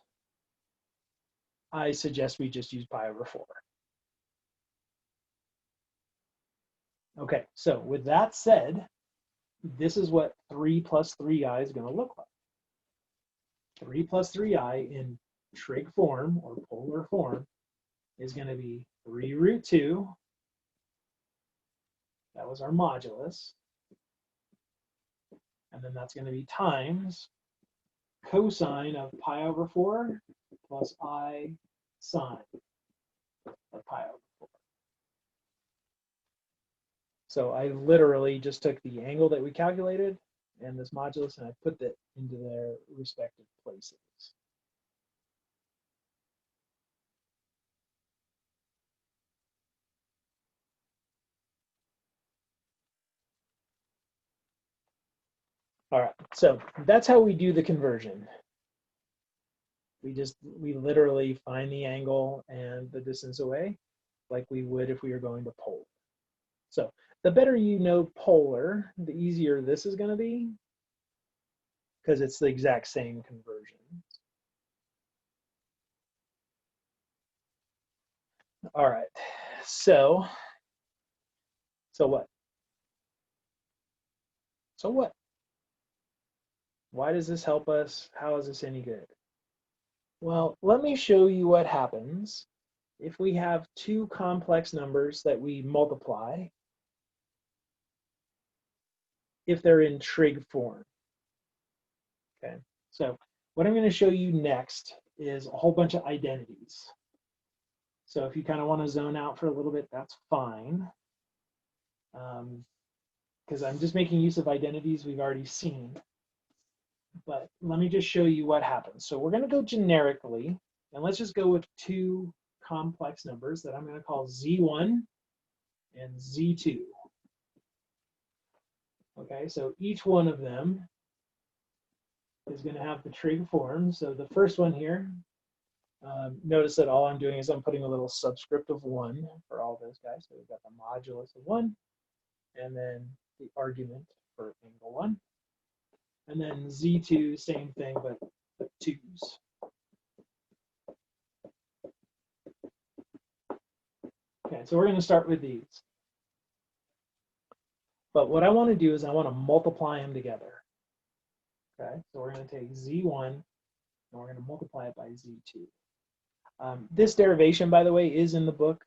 I suggest we just use pi over 4. Okay, so with that said, this is what 3 plus 3i is going to look like. 3 plus 3i in trig form or polar form is going to be 3 root 2. That was our modulus. And then that's going to be times cosine of pi over 4 plus I sine of pi over 4. So I literally just took the angle that we calculated and this modulus and I put that into their respective places. All right, so that's how we do the conversion. We literally find the angle and the distance away like we would if we were going to polar. So the better you know polar, the easier this is going to be because it's the exact same conversion. All right, so what? So what? Why does this help us? How is this any good? Well, let me show you what happens if we have two complex numbers that we multiply if they're in trig form. Okay, so what I'm going to show you next is a whole bunch of identities. So if you kind of want to zone out for a little bit, that's fine. Because I'm just making use of identities we've already seen. But let me just show you what happens. So we're going to go generically, and let's just go with two complex numbers that I'm going to call Z1 and Z2. Okay, so each one of them is going to have the trig form. So the first one here, notice that all I'm doing is I'm putting a little subscript of 1 for all those guys. So we've got the modulus of 1, and then the argument for angle 1. And then Z2, same thing, but 2's. Okay, so we're going to start with these. But what I want to do is I want to multiply them together. Okay, so we're going to take Z1 and we're going to multiply it by Z2. This derivation, by the way, is in the book,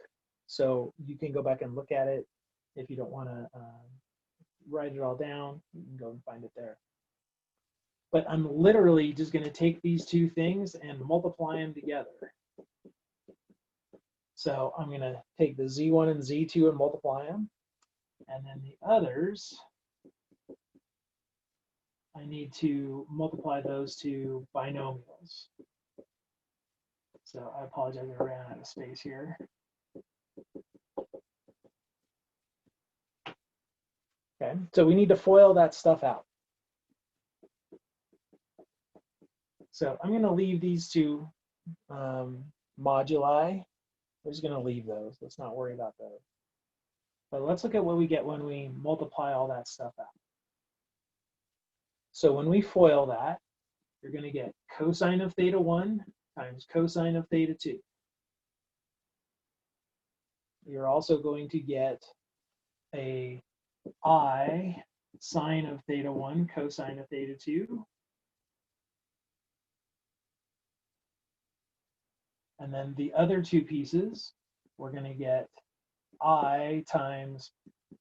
so you can go back and look at it. If you don't want to write it all down, you can go and find it there. But I'm literally just going to take these two things and multiply them together. So I'm going to take the Z1 and Z2 and multiply them. And then the others, I need to multiply those to binomials. So I apologize, I ran out of space here. Okay, so we need to FOIL that stuff out. So I'm going to leave these two moduli. We're just going to leave those. Let's not worry about those. But let's look at what we get when we multiply all that stuff out. So when we FOIL that, you're going to get cosine of theta 1 times cosine of theta 2. You're also going to get a I sine of theta 1 cosine of theta 2. And then the other two pieces, we're going to get I times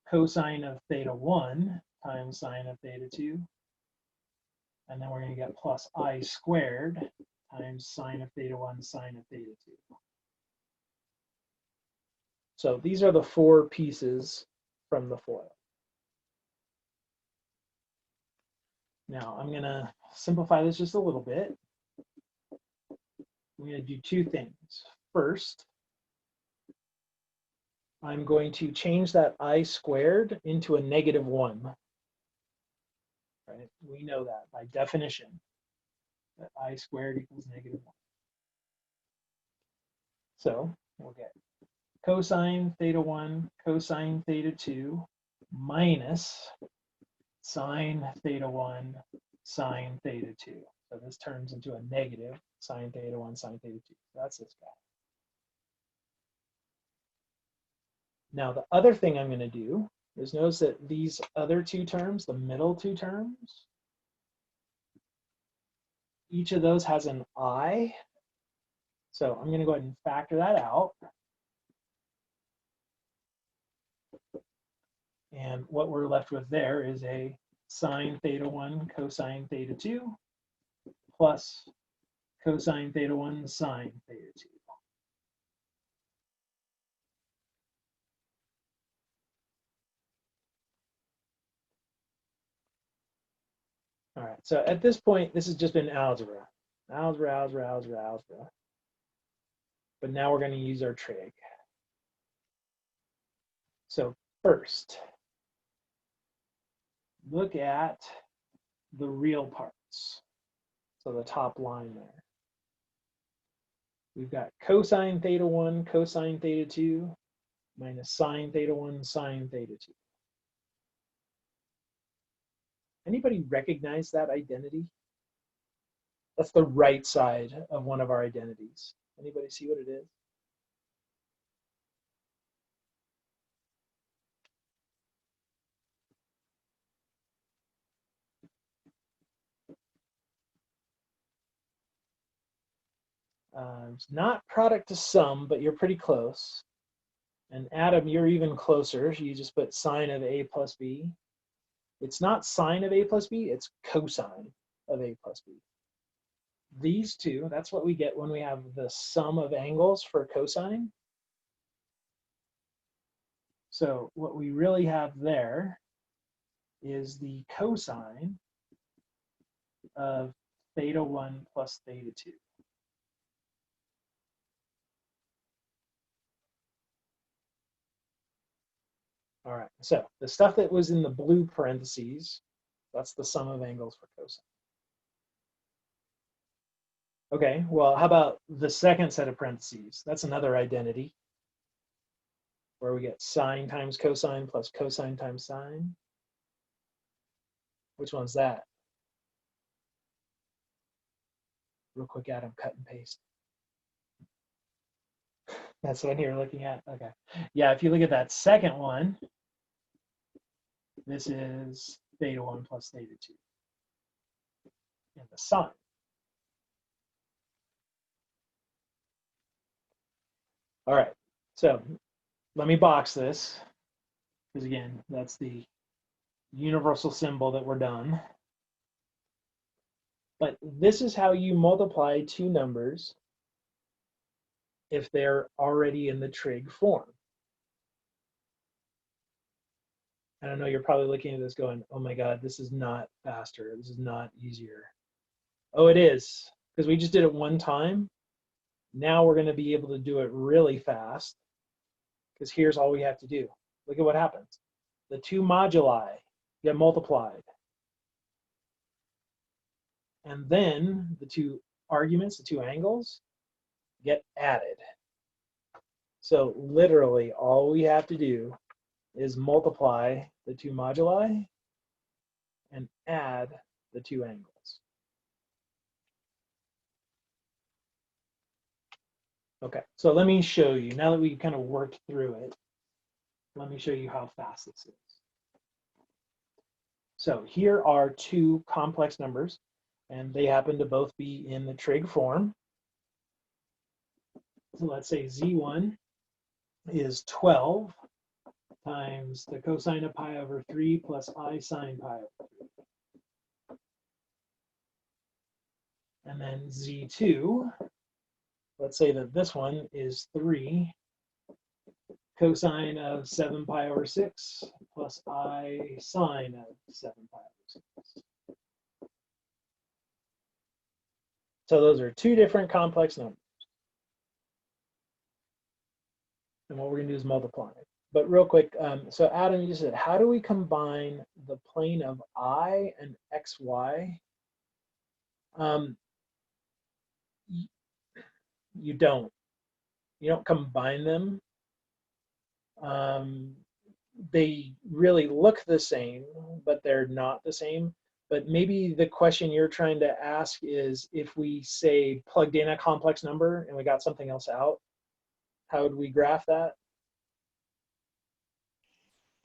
cosine of theta 1 times sine of theta 2. And then we're going to get plus I squared times sine of theta 1 sine of theta 2. So these are the four pieces from the FOIL. Now I'm going to simplify this just a little bit. I'm going to do two things. First, I'm going to change that I squared into a -1. Right? We know that by definition, that I squared equals -1. So we'll get cosine theta 1, cosine theta 2, minus sine theta 1, sine theta 2. So this turns into a negative sine theta 1, sine theta 2. So that's this guy. Now the other thing I'm going to do is notice that these other two terms, the middle two terms, each of those has an I. So I'm going to go ahead and factor that out. And what we're left with there is a sine theta 1 cosine theta 2 plus cosine theta 1 sine theta 2. All right, so at this point, this has just been algebra. Algebra. But now we're going to use our trig. So first, look at the real parts. So the top line there. We've got cosine theta 1, cosine theta 2, minus sine theta 1, sine theta 2. Anybody recognize that identity? That's the right side of one of our identities. Anybody see what it is? It's not product to sum, but you're pretty close. And Adam, you're even closer. You just put sine of A plus B. It's not sine of A plus B, it's cosine of A plus B. These two, that's what we get when we have the sum of angles for cosine. So what we really have there is the cosine of theta 1 plus theta 2. All right, so the stuff that was in the blue parentheses, that's the sum of angles for cosine. Okay, well, how about the second set of parentheses? That's another identity where we get sine times cosine plus cosine times sine. Which one's that? Real quick, Adam, cut and paste. That's the one you're looking at? Okay. Yeah, if you look at that second one, this is theta 1 plus theta 2. And the sine. All right, so let me box this, because again, that's the universal symbol that we're done. But this is how you multiply two numbers if they're already in the trig form. And I know you're probably looking at this going, oh my God, this is not faster. This is not easier. Oh, it is, because we just did it one time. Now we're going to be able to do it really fast, because here's all we have to do. Look at what happens. The two moduli get multiplied. And then the two arguments, the two angles, get added. So literally all we have to do is multiply the two moduli and add the two angles. Okay, so let me show you, now that we kind of worked through it, let me show you how fast this is. So here are two complex numbers, and they happen to both be in the trig form. So let's say Z1 is 12 times the cosine of pi over 3 plus I sine pi over 3. And then z2, let's say that this one is 3 cosine of 7 pi over 6 plus I sine of 7 pi over 6. So those are two different complex numbers. And what we're going to do is multiply it. But real quick, so Adam, you said, how do we combine the plane of I and xy? You don't combine them. They really look the same, but they're not the same. But maybe the question you're trying to ask is, if we say plugged in a complex number and we got something else out, how would we graph that?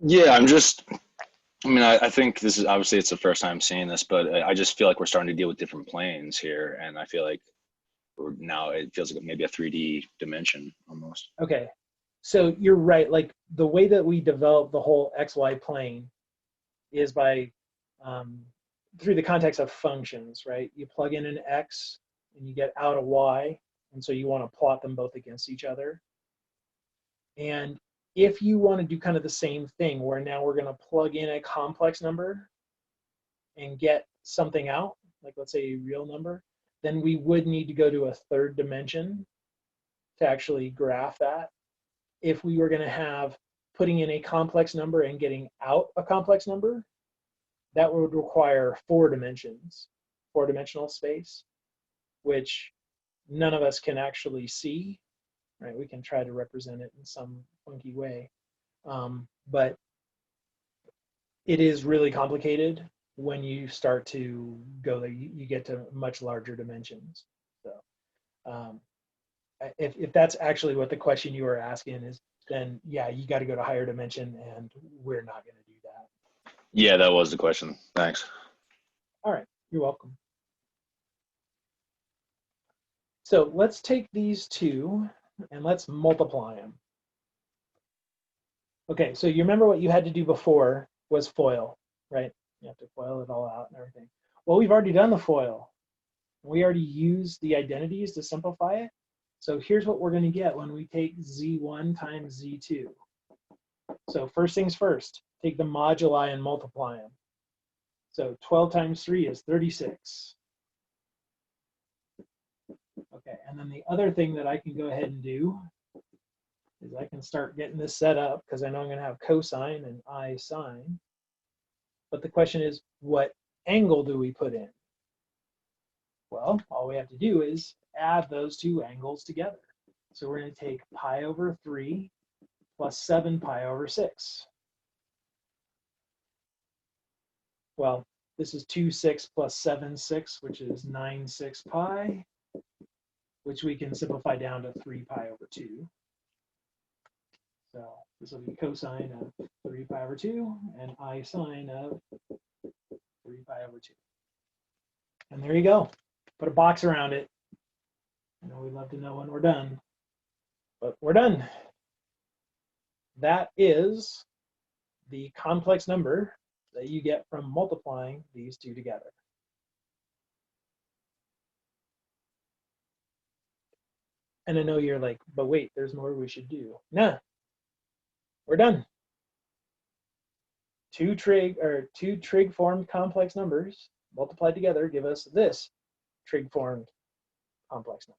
Yeah, I think this is, obviously it's the first time seeing this, but I just feel like we're starting to deal with different planes here. And I feel like now it feels like maybe a 3D dimension almost. Okay, so you're right. Like the way that we develop the whole XY plane is by, through the context of functions, right? You plug in an X and you get out a Y. And so you want to plot them both against each other. And if you want to do kind of the same thing, where now we're going to plug in a complex number and get something out, like let's say a real number, then we would need to go to a third dimension to actually graph that. If we were going to have putting in a complex number and getting out a complex number, that would require 4 dimensions, 4-dimensional space, which none of us can actually see. Right, we can try to represent it in some funky way, but it is really complicated when you start to go there. You get to much larger dimensions. So if that's actually what the question you were asking is, then yeah, you got to go to higher dimension, and we're not going to do that. Yeah, that was the question. Thanks. All right, you're welcome. So let's take these two and let's multiply them. Okay, so you remember what you had to do before was FOIL, right? You have to FOIL it all out and everything. Well, we've already done the FOIL. We already used the identities to simplify it. So here's what we're going to get when we take z1 times z2. So first things first, take the moduli and multiply them. So 12 times 3 is 36. Okay, and then the other thing that I can go ahead and do is I can start getting this set up, because I know I'm going to have cosine and I sine. But the question is, what angle do we put in? Well, all we have to do is add those two angles together. So we're going to take pi over 3 plus 7 pi over 6. Well, this is 2 6 plus 7 6, which is 9 6 pi, which we can simplify down to 3 pi over 2. So this will be cosine of 3 pi over 2 and I sine of 3 pi over 2. And there you go. Put a box around it. I know we'd love to know when we're done, but we're done. That is the complex number that you get from multiplying these two together. And I know you're like, but wait, there's more we should do. Nah, we're done. Two trig formed complex numbers multiplied together give us this trig formed complex number.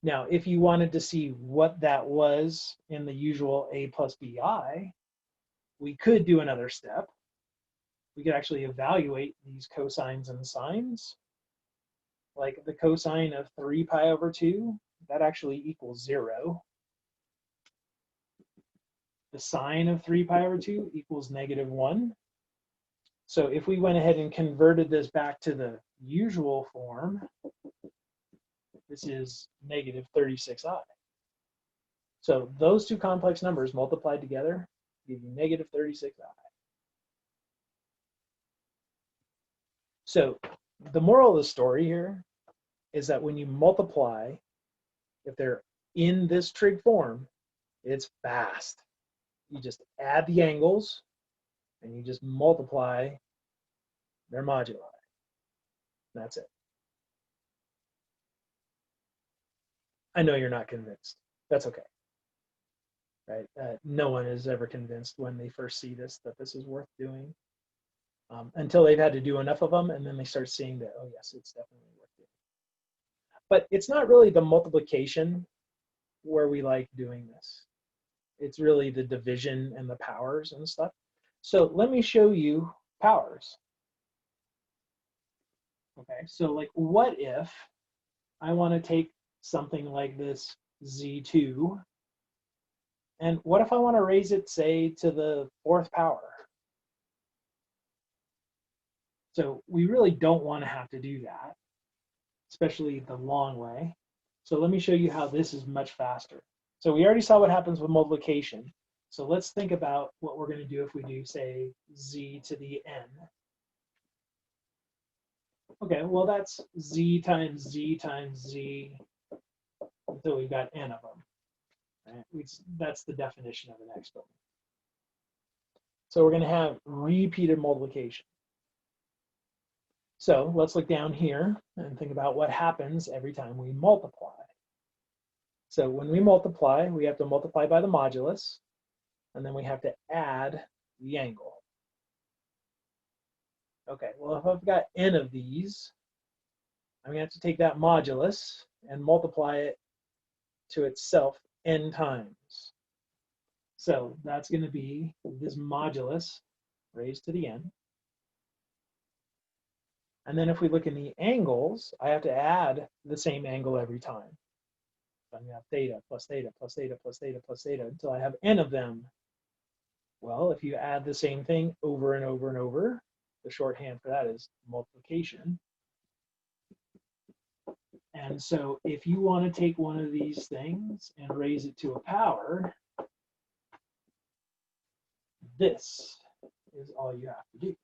Now, if you wanted to see what that was in the usual a plus bi, we could do another step. We could actually evaluate these cosines and sines. Like the cosine of 3 pi over 2, that actually equals 0. The sine of 3 pi over 2 equals -1. So if we went ahead and converted this back to the usual form, this is -36i. So those two complex numbers multiplied together give you -36i. So the moral of the story here is that when you multiply, if they're in this trig form, it's fast. you just add the angles and you just multiply their moduli. That's it. I know you're not convinced. That's okay. Right? No one is ever convinced when they first see this that this is worth doing until they've had to do enough of them, and then they start seeing that, oh yes, it's definitely worth doing. But it's not really the multiplication where we like doing this. It's really the division and the powers and stuff. So let me show you powers. Okay, so like what if I want to take something like this z2, and what if I want to raise it, say, to the 4th power? So we really don't want to have to do that, especially the long way. So let me show you how this is much faster. So we already saw what happens with multiplication. So let's think about what we're going to do if we do, say, z to the n. Okay, well, that's z times z times z until we've got n of them. Right? That's the definition of an exponent. So we're going to have repeated multiplication. So let's look down here and think about what happens every time we multiply. So when we multiply, we have to multiply by the modulus, and then we have to add the angle. Okay, well, if I've got n of these, I'm going to have to take that modulus and multiply it to itself n times. So that's going to be this modulus raised to the n. And then if we look in the angles, I have to add the same angle every time. So I'm going to have theta plus theta plus theta plus theta plus theta until I have n of them. Well, if you add the same thing over and over and over, the shorthand for that is multiplication. And so if you want to take one of these things and raise it to a power, this is all you have to do.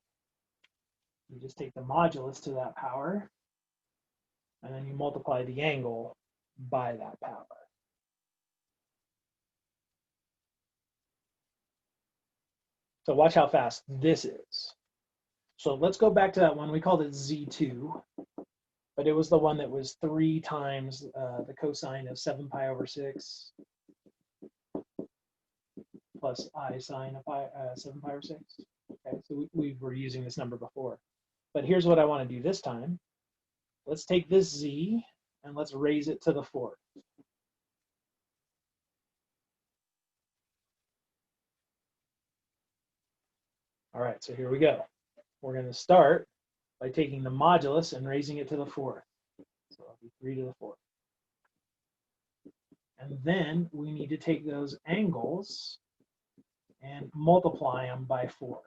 You just take the modulus to that power, and then you multiply the angle by that power. So watch how fast this is. So let's go back to that one. We called it Z2, but it was the one that was 3 times the cosine of 7 pi over 6 plus I sine of 7 pi over 6. Okay, so we were using this number before. But here's what I want to do this time. Let's take this z and let's raise it to the 4th. All right, so here we go. We're going to start by taking the modulus and raising it to the 4th. So it'll be 3 to the 4th. And then we need to take those angles and multiply them by 4.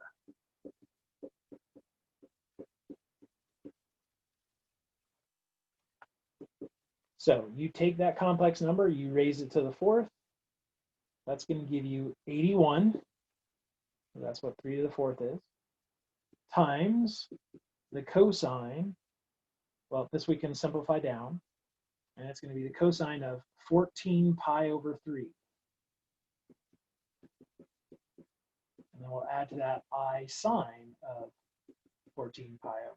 So you take that complex number, you raise it to the 4th. That's going to give you 81. So that's what 3 to the 4th is. Times the cosine. Well, this we can simplify down. And it's going to be the cosine of 14 pi over 3. And then we'll add to that I sine of 14 pi over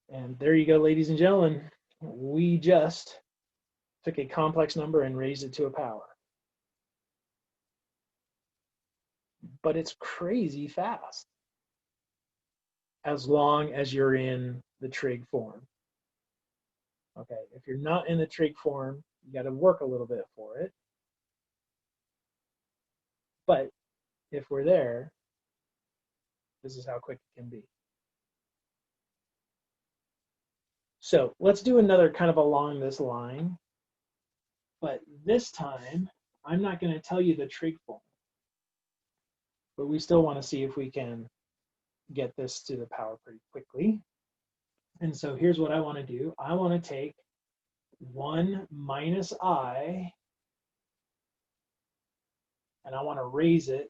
3. And there you go, ladies and gentlemen. We just took a complex number and raised it to a power. But it's crazy fast as long as you're in the trig form. Okay, if you're not in the trig form, you got to work a little bit for it. But if we're there, this is how quick it can be. So let's do another kind of along this line. But this time, I'm not going to tell you the trig form. But we still want to see if we can get this to the power pretty quickly. And so here's what I want to do. I want to take 1 minus I, and I want to raise it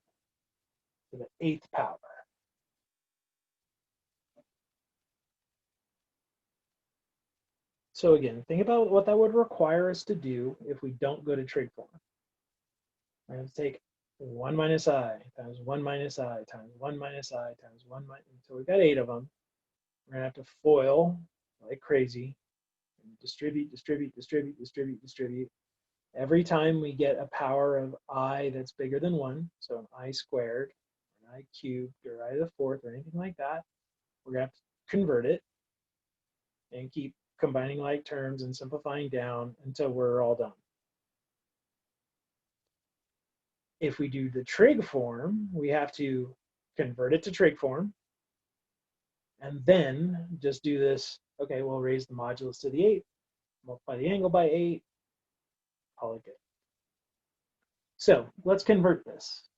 to the 8th power. So again, think about what that would require us to do if we don't go to trig form. We're going to take 1 minus I times 1 minus I times 1 minus I times 1 minus, so we've got 8 of them. We're going to have to FOIL like crazy. Distribute, distribute, distribute, distribute, distribute. Every time we get a power of I that's bigger than 1, so an I squared, an I cubed, or I to the fourth, or anything like that, we're going to have to convert it and keep combining like terms and simplifying down until we're all done. If we do the trig form, we have to convert it to trig form, and then just do this. Okay, we'll raise the modulus to the 8th, multiply the angle by 8, call it good. So let's convert this.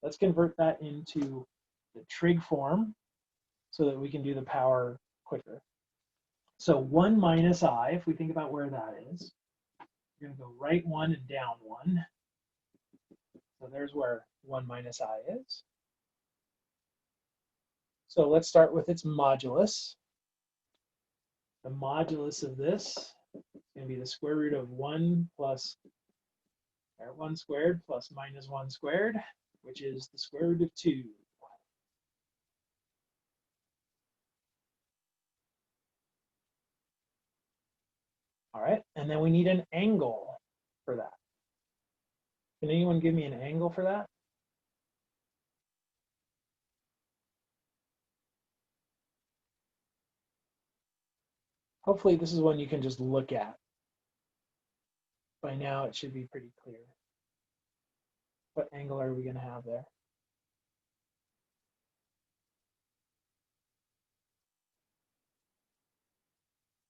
Let's convert that into the trig form so that we can do the power quicker. So 1 minus I, if we think about where that is, we're going to go right 1 and down 1. So there's where 1 minus I is. So let's start with its modulus. The modulus of this is going to be the square root of 1 plus, or 1 squared plus minus 1 squared, which is the square root of 2. All right, and then we need an angle for that. Can anyone give me an angle for that? Hopefully this is one you can just look at. By now it should be pretty clear. What angle are we going to have there?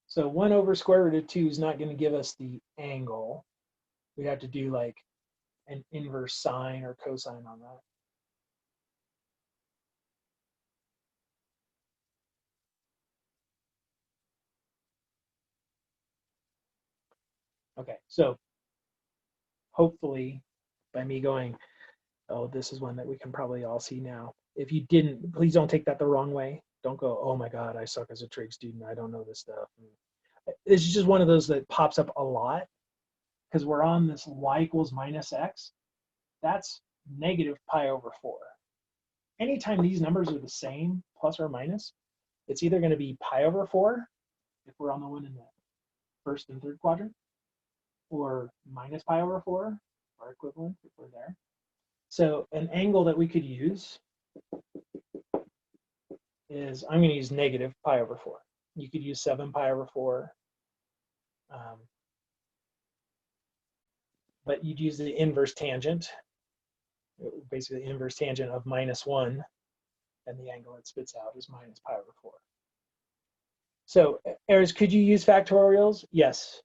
So 1 over square root of 2 is not going to give us the angle. We have to do like an inverse sine or cosine on that. Okay, so hopefully by me going, oh, this is one that we can probably all see now. If you didn't, please don't take that the wrong way. Don't go, oh my God, I suck as a trig student. I don't know this stuff. It's just one of those that pops up a lot because we're on this y equals minus x. That's negative pi over 4. Anytime these numbers are the same, plus or minus, it's either going to be pi over 4, if we're on the one in the first and third quadrant, or minus pi over 4, or equivalent if we're there. So an angle that we could use is, I'm going to use negative pi over 4. You could use 7 pi over 4. But you'd use the inverse tangent, basically the inverse tangent of minus 1, and the angle it spits out is minus pi over 4. So, Eris, could you use factorials? Yes,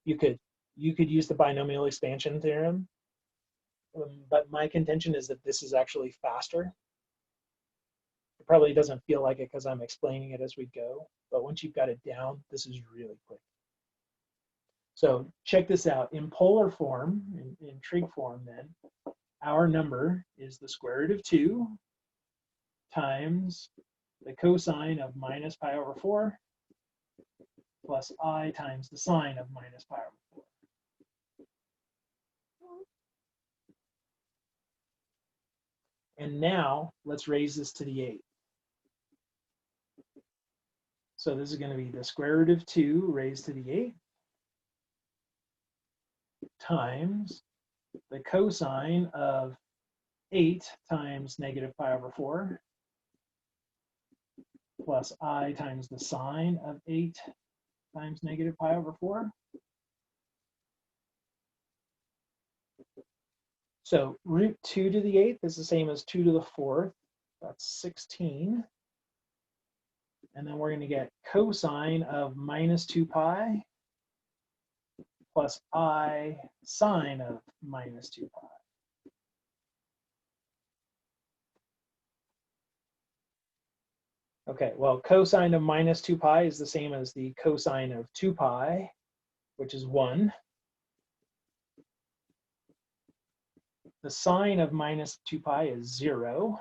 you could. You could use the binomial expansion theorem, but my contention is that this is actually faster. It probably doesn't feel like it because I'm explaining it as we go, but once you've got it down, this is really quick. So check this out. In polar form, in trig form then, our number is the square root of 2 times the cosine of minus pi over 4 plus I times the sine of minus pi over 4. And now let's raise this to the 8th. So this is going to be the square root of 2 raised to the 8th times the cosine of 8 times negative pi over 4 plus I times the sine of 8 times negative pi over 4. So root 2 to the 8th is the same as 2 to the 4th. That's 16. And then we're going to get cosine of minus 2 pi plus I sine of minus 2 pi. Okay, well, cosine of minus 2 pi is the same as the cosine of 2 pi, which is 1. The sine of minus 2 pi is 0.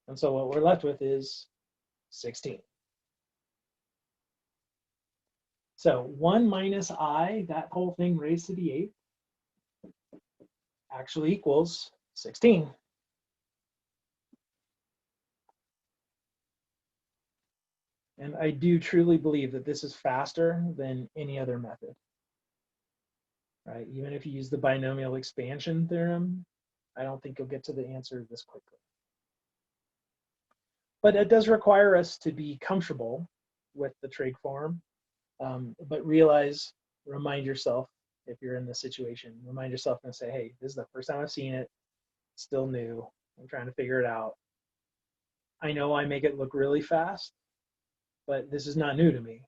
And so what we're left with is 16. So 1 minus I, that whole thing raised to the 8th, actually equals 16. And I do truly believe that this is faster than any other method, right? Even if you use the binomial expansion theorem, I don't think you'll get to the answer this quickly. But it does require us to be comfortable with the trig form, but remind yourself, if you're in this situation, remind yourself and say, hey, this is the first time I've seen it, it's still new, I'm trying to figure it out. I know I make it look really fast, but this is not new to me.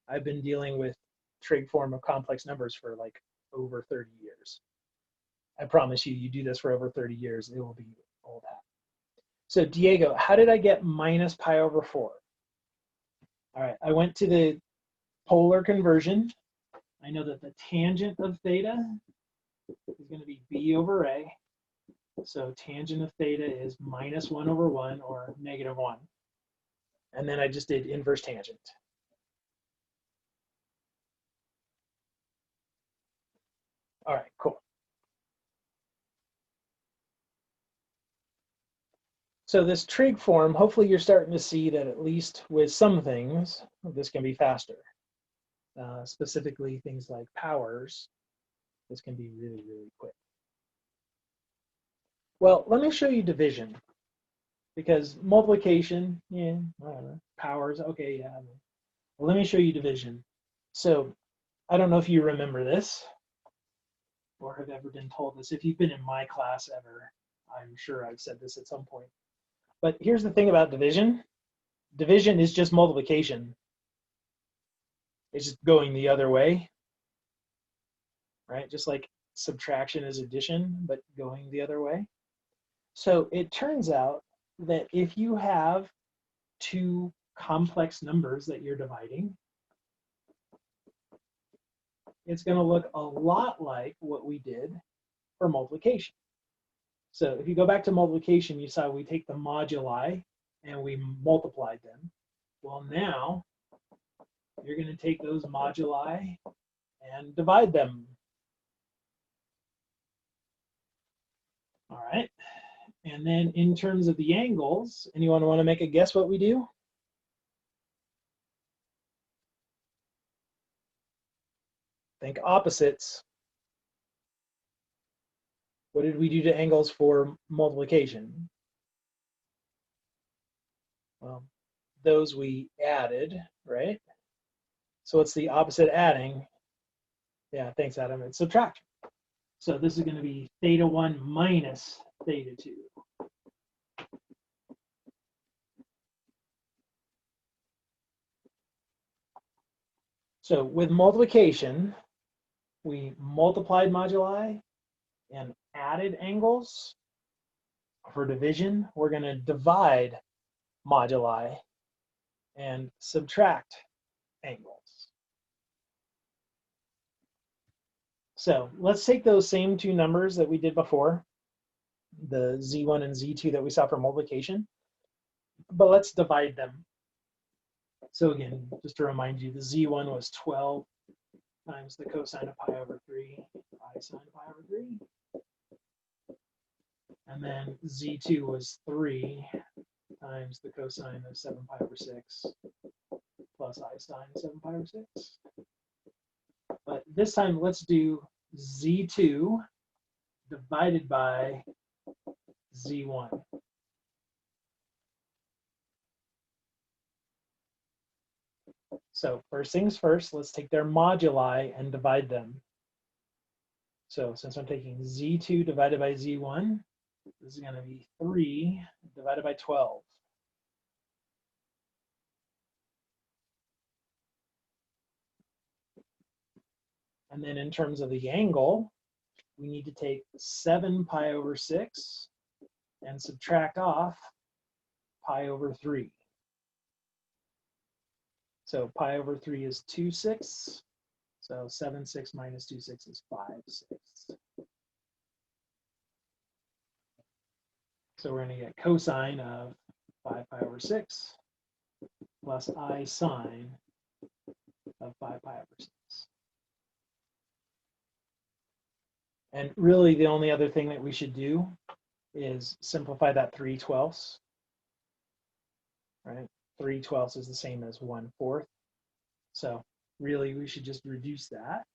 I've been dealing with trig form of complex numbers for like over 30 years. I promise you, you do this for over 30 years, it will be old hat. So Diego, how did I get minus pi over 4? All right, I went to the polar conversion. I know that the tangent of theta is going to be b over a. So tangent of theta is minus 1 over 1 or negative 1. And then I just did inverse tangent. All right, cool. So this trig form, hopefully you're starting to see that at least with some things, this can be faster. Specifically things like powers, this can be really, really quick. Well, let me show you division, because multiplication, yeah, whatever. Powers, okay, yeah. Well, let me show you division. So I don't know if you remember this or have ever been told this. If you've been in my class ever, I'm sure I've said this at some point. But here's the thing about division. Division is just multiplication. It's just going the other way, right? Just like subtraction is addition, but going the other way. So it turns out that if you have two complex numbers that you're dividing, it's going to look a lot like what we did for multiplication. So if you go back to multiplication, you saw we take the moduli and we multiplied them. Well, now you're going to take those moduli and divide them. All right. And then in terms of the angles, anyone want to make a guess what we do? Think opposites. What did we do to angles for multiplication? Well, those we added, right? So what's the opposite adding? Yeah, thanks, Adam. It's subtraction. So this is going to be theta 1 minus theta 2. So with multiplication, we multiplied moduli and added angles. For division, we're going to divide moduli and subtract angles. So let's take those same two numbers that we did before, the z1 and z2 that we saw for multiplication, but let's divide them. So again, just to remind you, the z1 was 12 times the cosine of pi over 3, pi sine pi over 3. And then z2 was 3 times the cosine of 7 pi over 6 plus I sine of 7 pi over 6. But this time, let's do z2 divided by z1. So first things first, let's take their moduli and divide them. So since I'm taking z2 divided by z1, this is going to be 3 divided by 12. And then in terms of the angle, we need to take 7 pi over 6 and subtract off pi over 3. So pi over 3 is 2/6. So 7/6 minus 2/6 is 5/6. So we're going to get cosine of 5 pi over 6 plus I sine of 5 pi over 6. And really the only other thing that we should do is simplify that 3/12, right? 3/12 is the same as 1/4. So really we should just reduce that.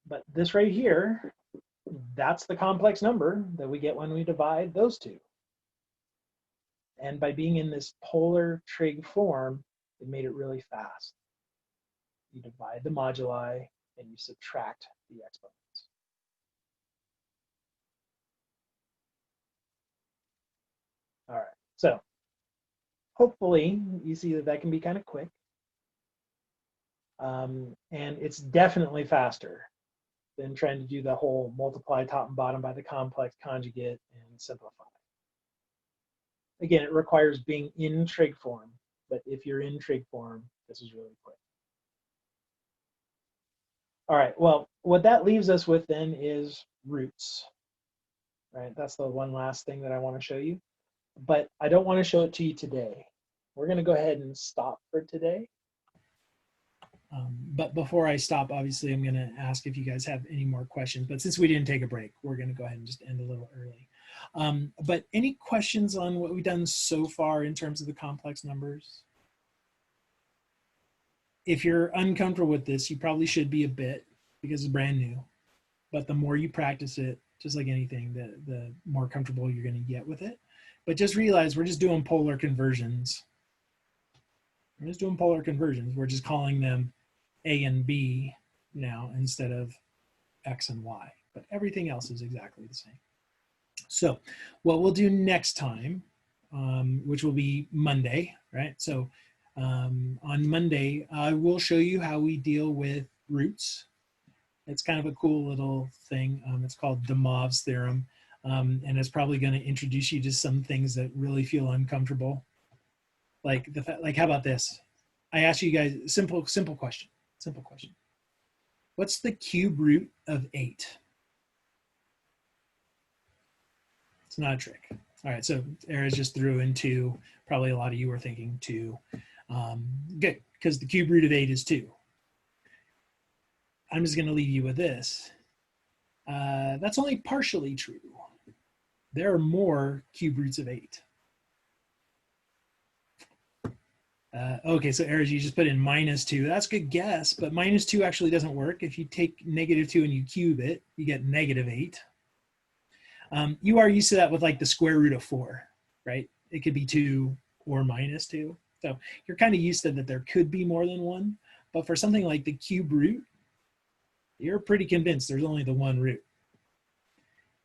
But this right here, that's the complex number that we get when we divide those two. And by being in this polar trig form, it made it really fast. You divide the moduli and you subtract the exponents. All right, so hopefully you see that that can be kind of quick. And it's definitely faster than trying to do the whole multiply top and bottom by the complex conjugate and simplify. Again, it requires being in trig form, but if you're in trig form, this is really quick. All right, well, what that leaves us with then is roots, right? That's the one last thing that I want to show you, but I don't want to show it to you today. We're going to go ahead and stop for today. But before I stop, obviously, I'm going to ask if you guys have any more questions. But since we didn't take a break, we're going to go ahead and just end a little early. But any questions on what we've done so far in terms of the complex numbers? If you're uncomfortable with this, you probably should be a bit because it's brand new. But the more you practice it, just like anything, the more comfortable you're going to get with it. But just realize we're just doing polar conversions. We're just doing polar conversions. We're just calling them A and B now instead of X and Y. But everything else is exactly the same. So what we'll do next time, which will be Monday, right? So on Monday, I will show you how we deal with roots. It's kind of a cool little thing. It's called Demov's theorem. And it's probably going to introduce you to some things that really feel uncomfortable. Like how about this? I ask you guys simple question. Simple question. What's the cube root of 8? It's not a trick. All right, so Era's just threw in 2. Probably a lot of you were thinking 2. Good, because the cube root of 8 is 2. I'm just going to leave you with this. That's only partially true. There are more cube roots of 8. Okay, so Era, you just put in -2. That's a good guess, but -2 actually doesn't work. If you take -2 and you cube it, you get -8. You are used to that with like the square root of 4, right? It could be 2 or -2. So you're kind of used to that there could be more than one, but for something like the cube root, you're pretty convinced there's only the one root.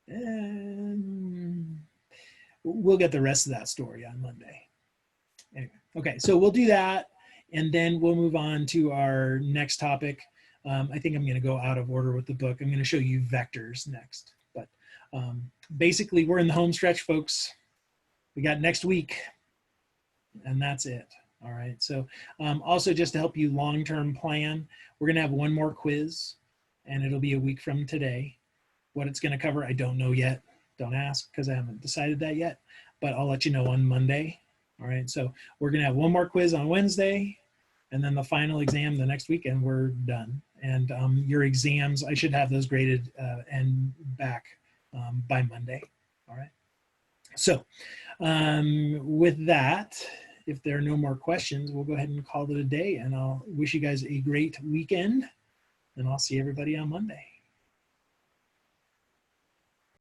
And we'll get the rest of that story on Monday. Anyway, okay, so we'll do that, and then we'll move on to our next topic. I think I'm going to go out of order with the book. I'm going to show you vectors next. But basically, we're in the home stretch, folks. We got next week, and that's it. All right, so also just to help you long-term plan, we're going to have one more quiz, and it'll be a week from today. What it's going to cover, I don't know yet. Don't ask, because I haven't decided that yet, but I'll let you know on Monday. All right, so we're going to have one more quiz on Wednesday, and then the final exam the next week, and we're done. And your exams, I should have those graded and back by Monday. All right. So with that, if there are no more questions, we'll go ahead and call it a day, and I'll wish you guys a great weekend, and I'll see everybody on Monday.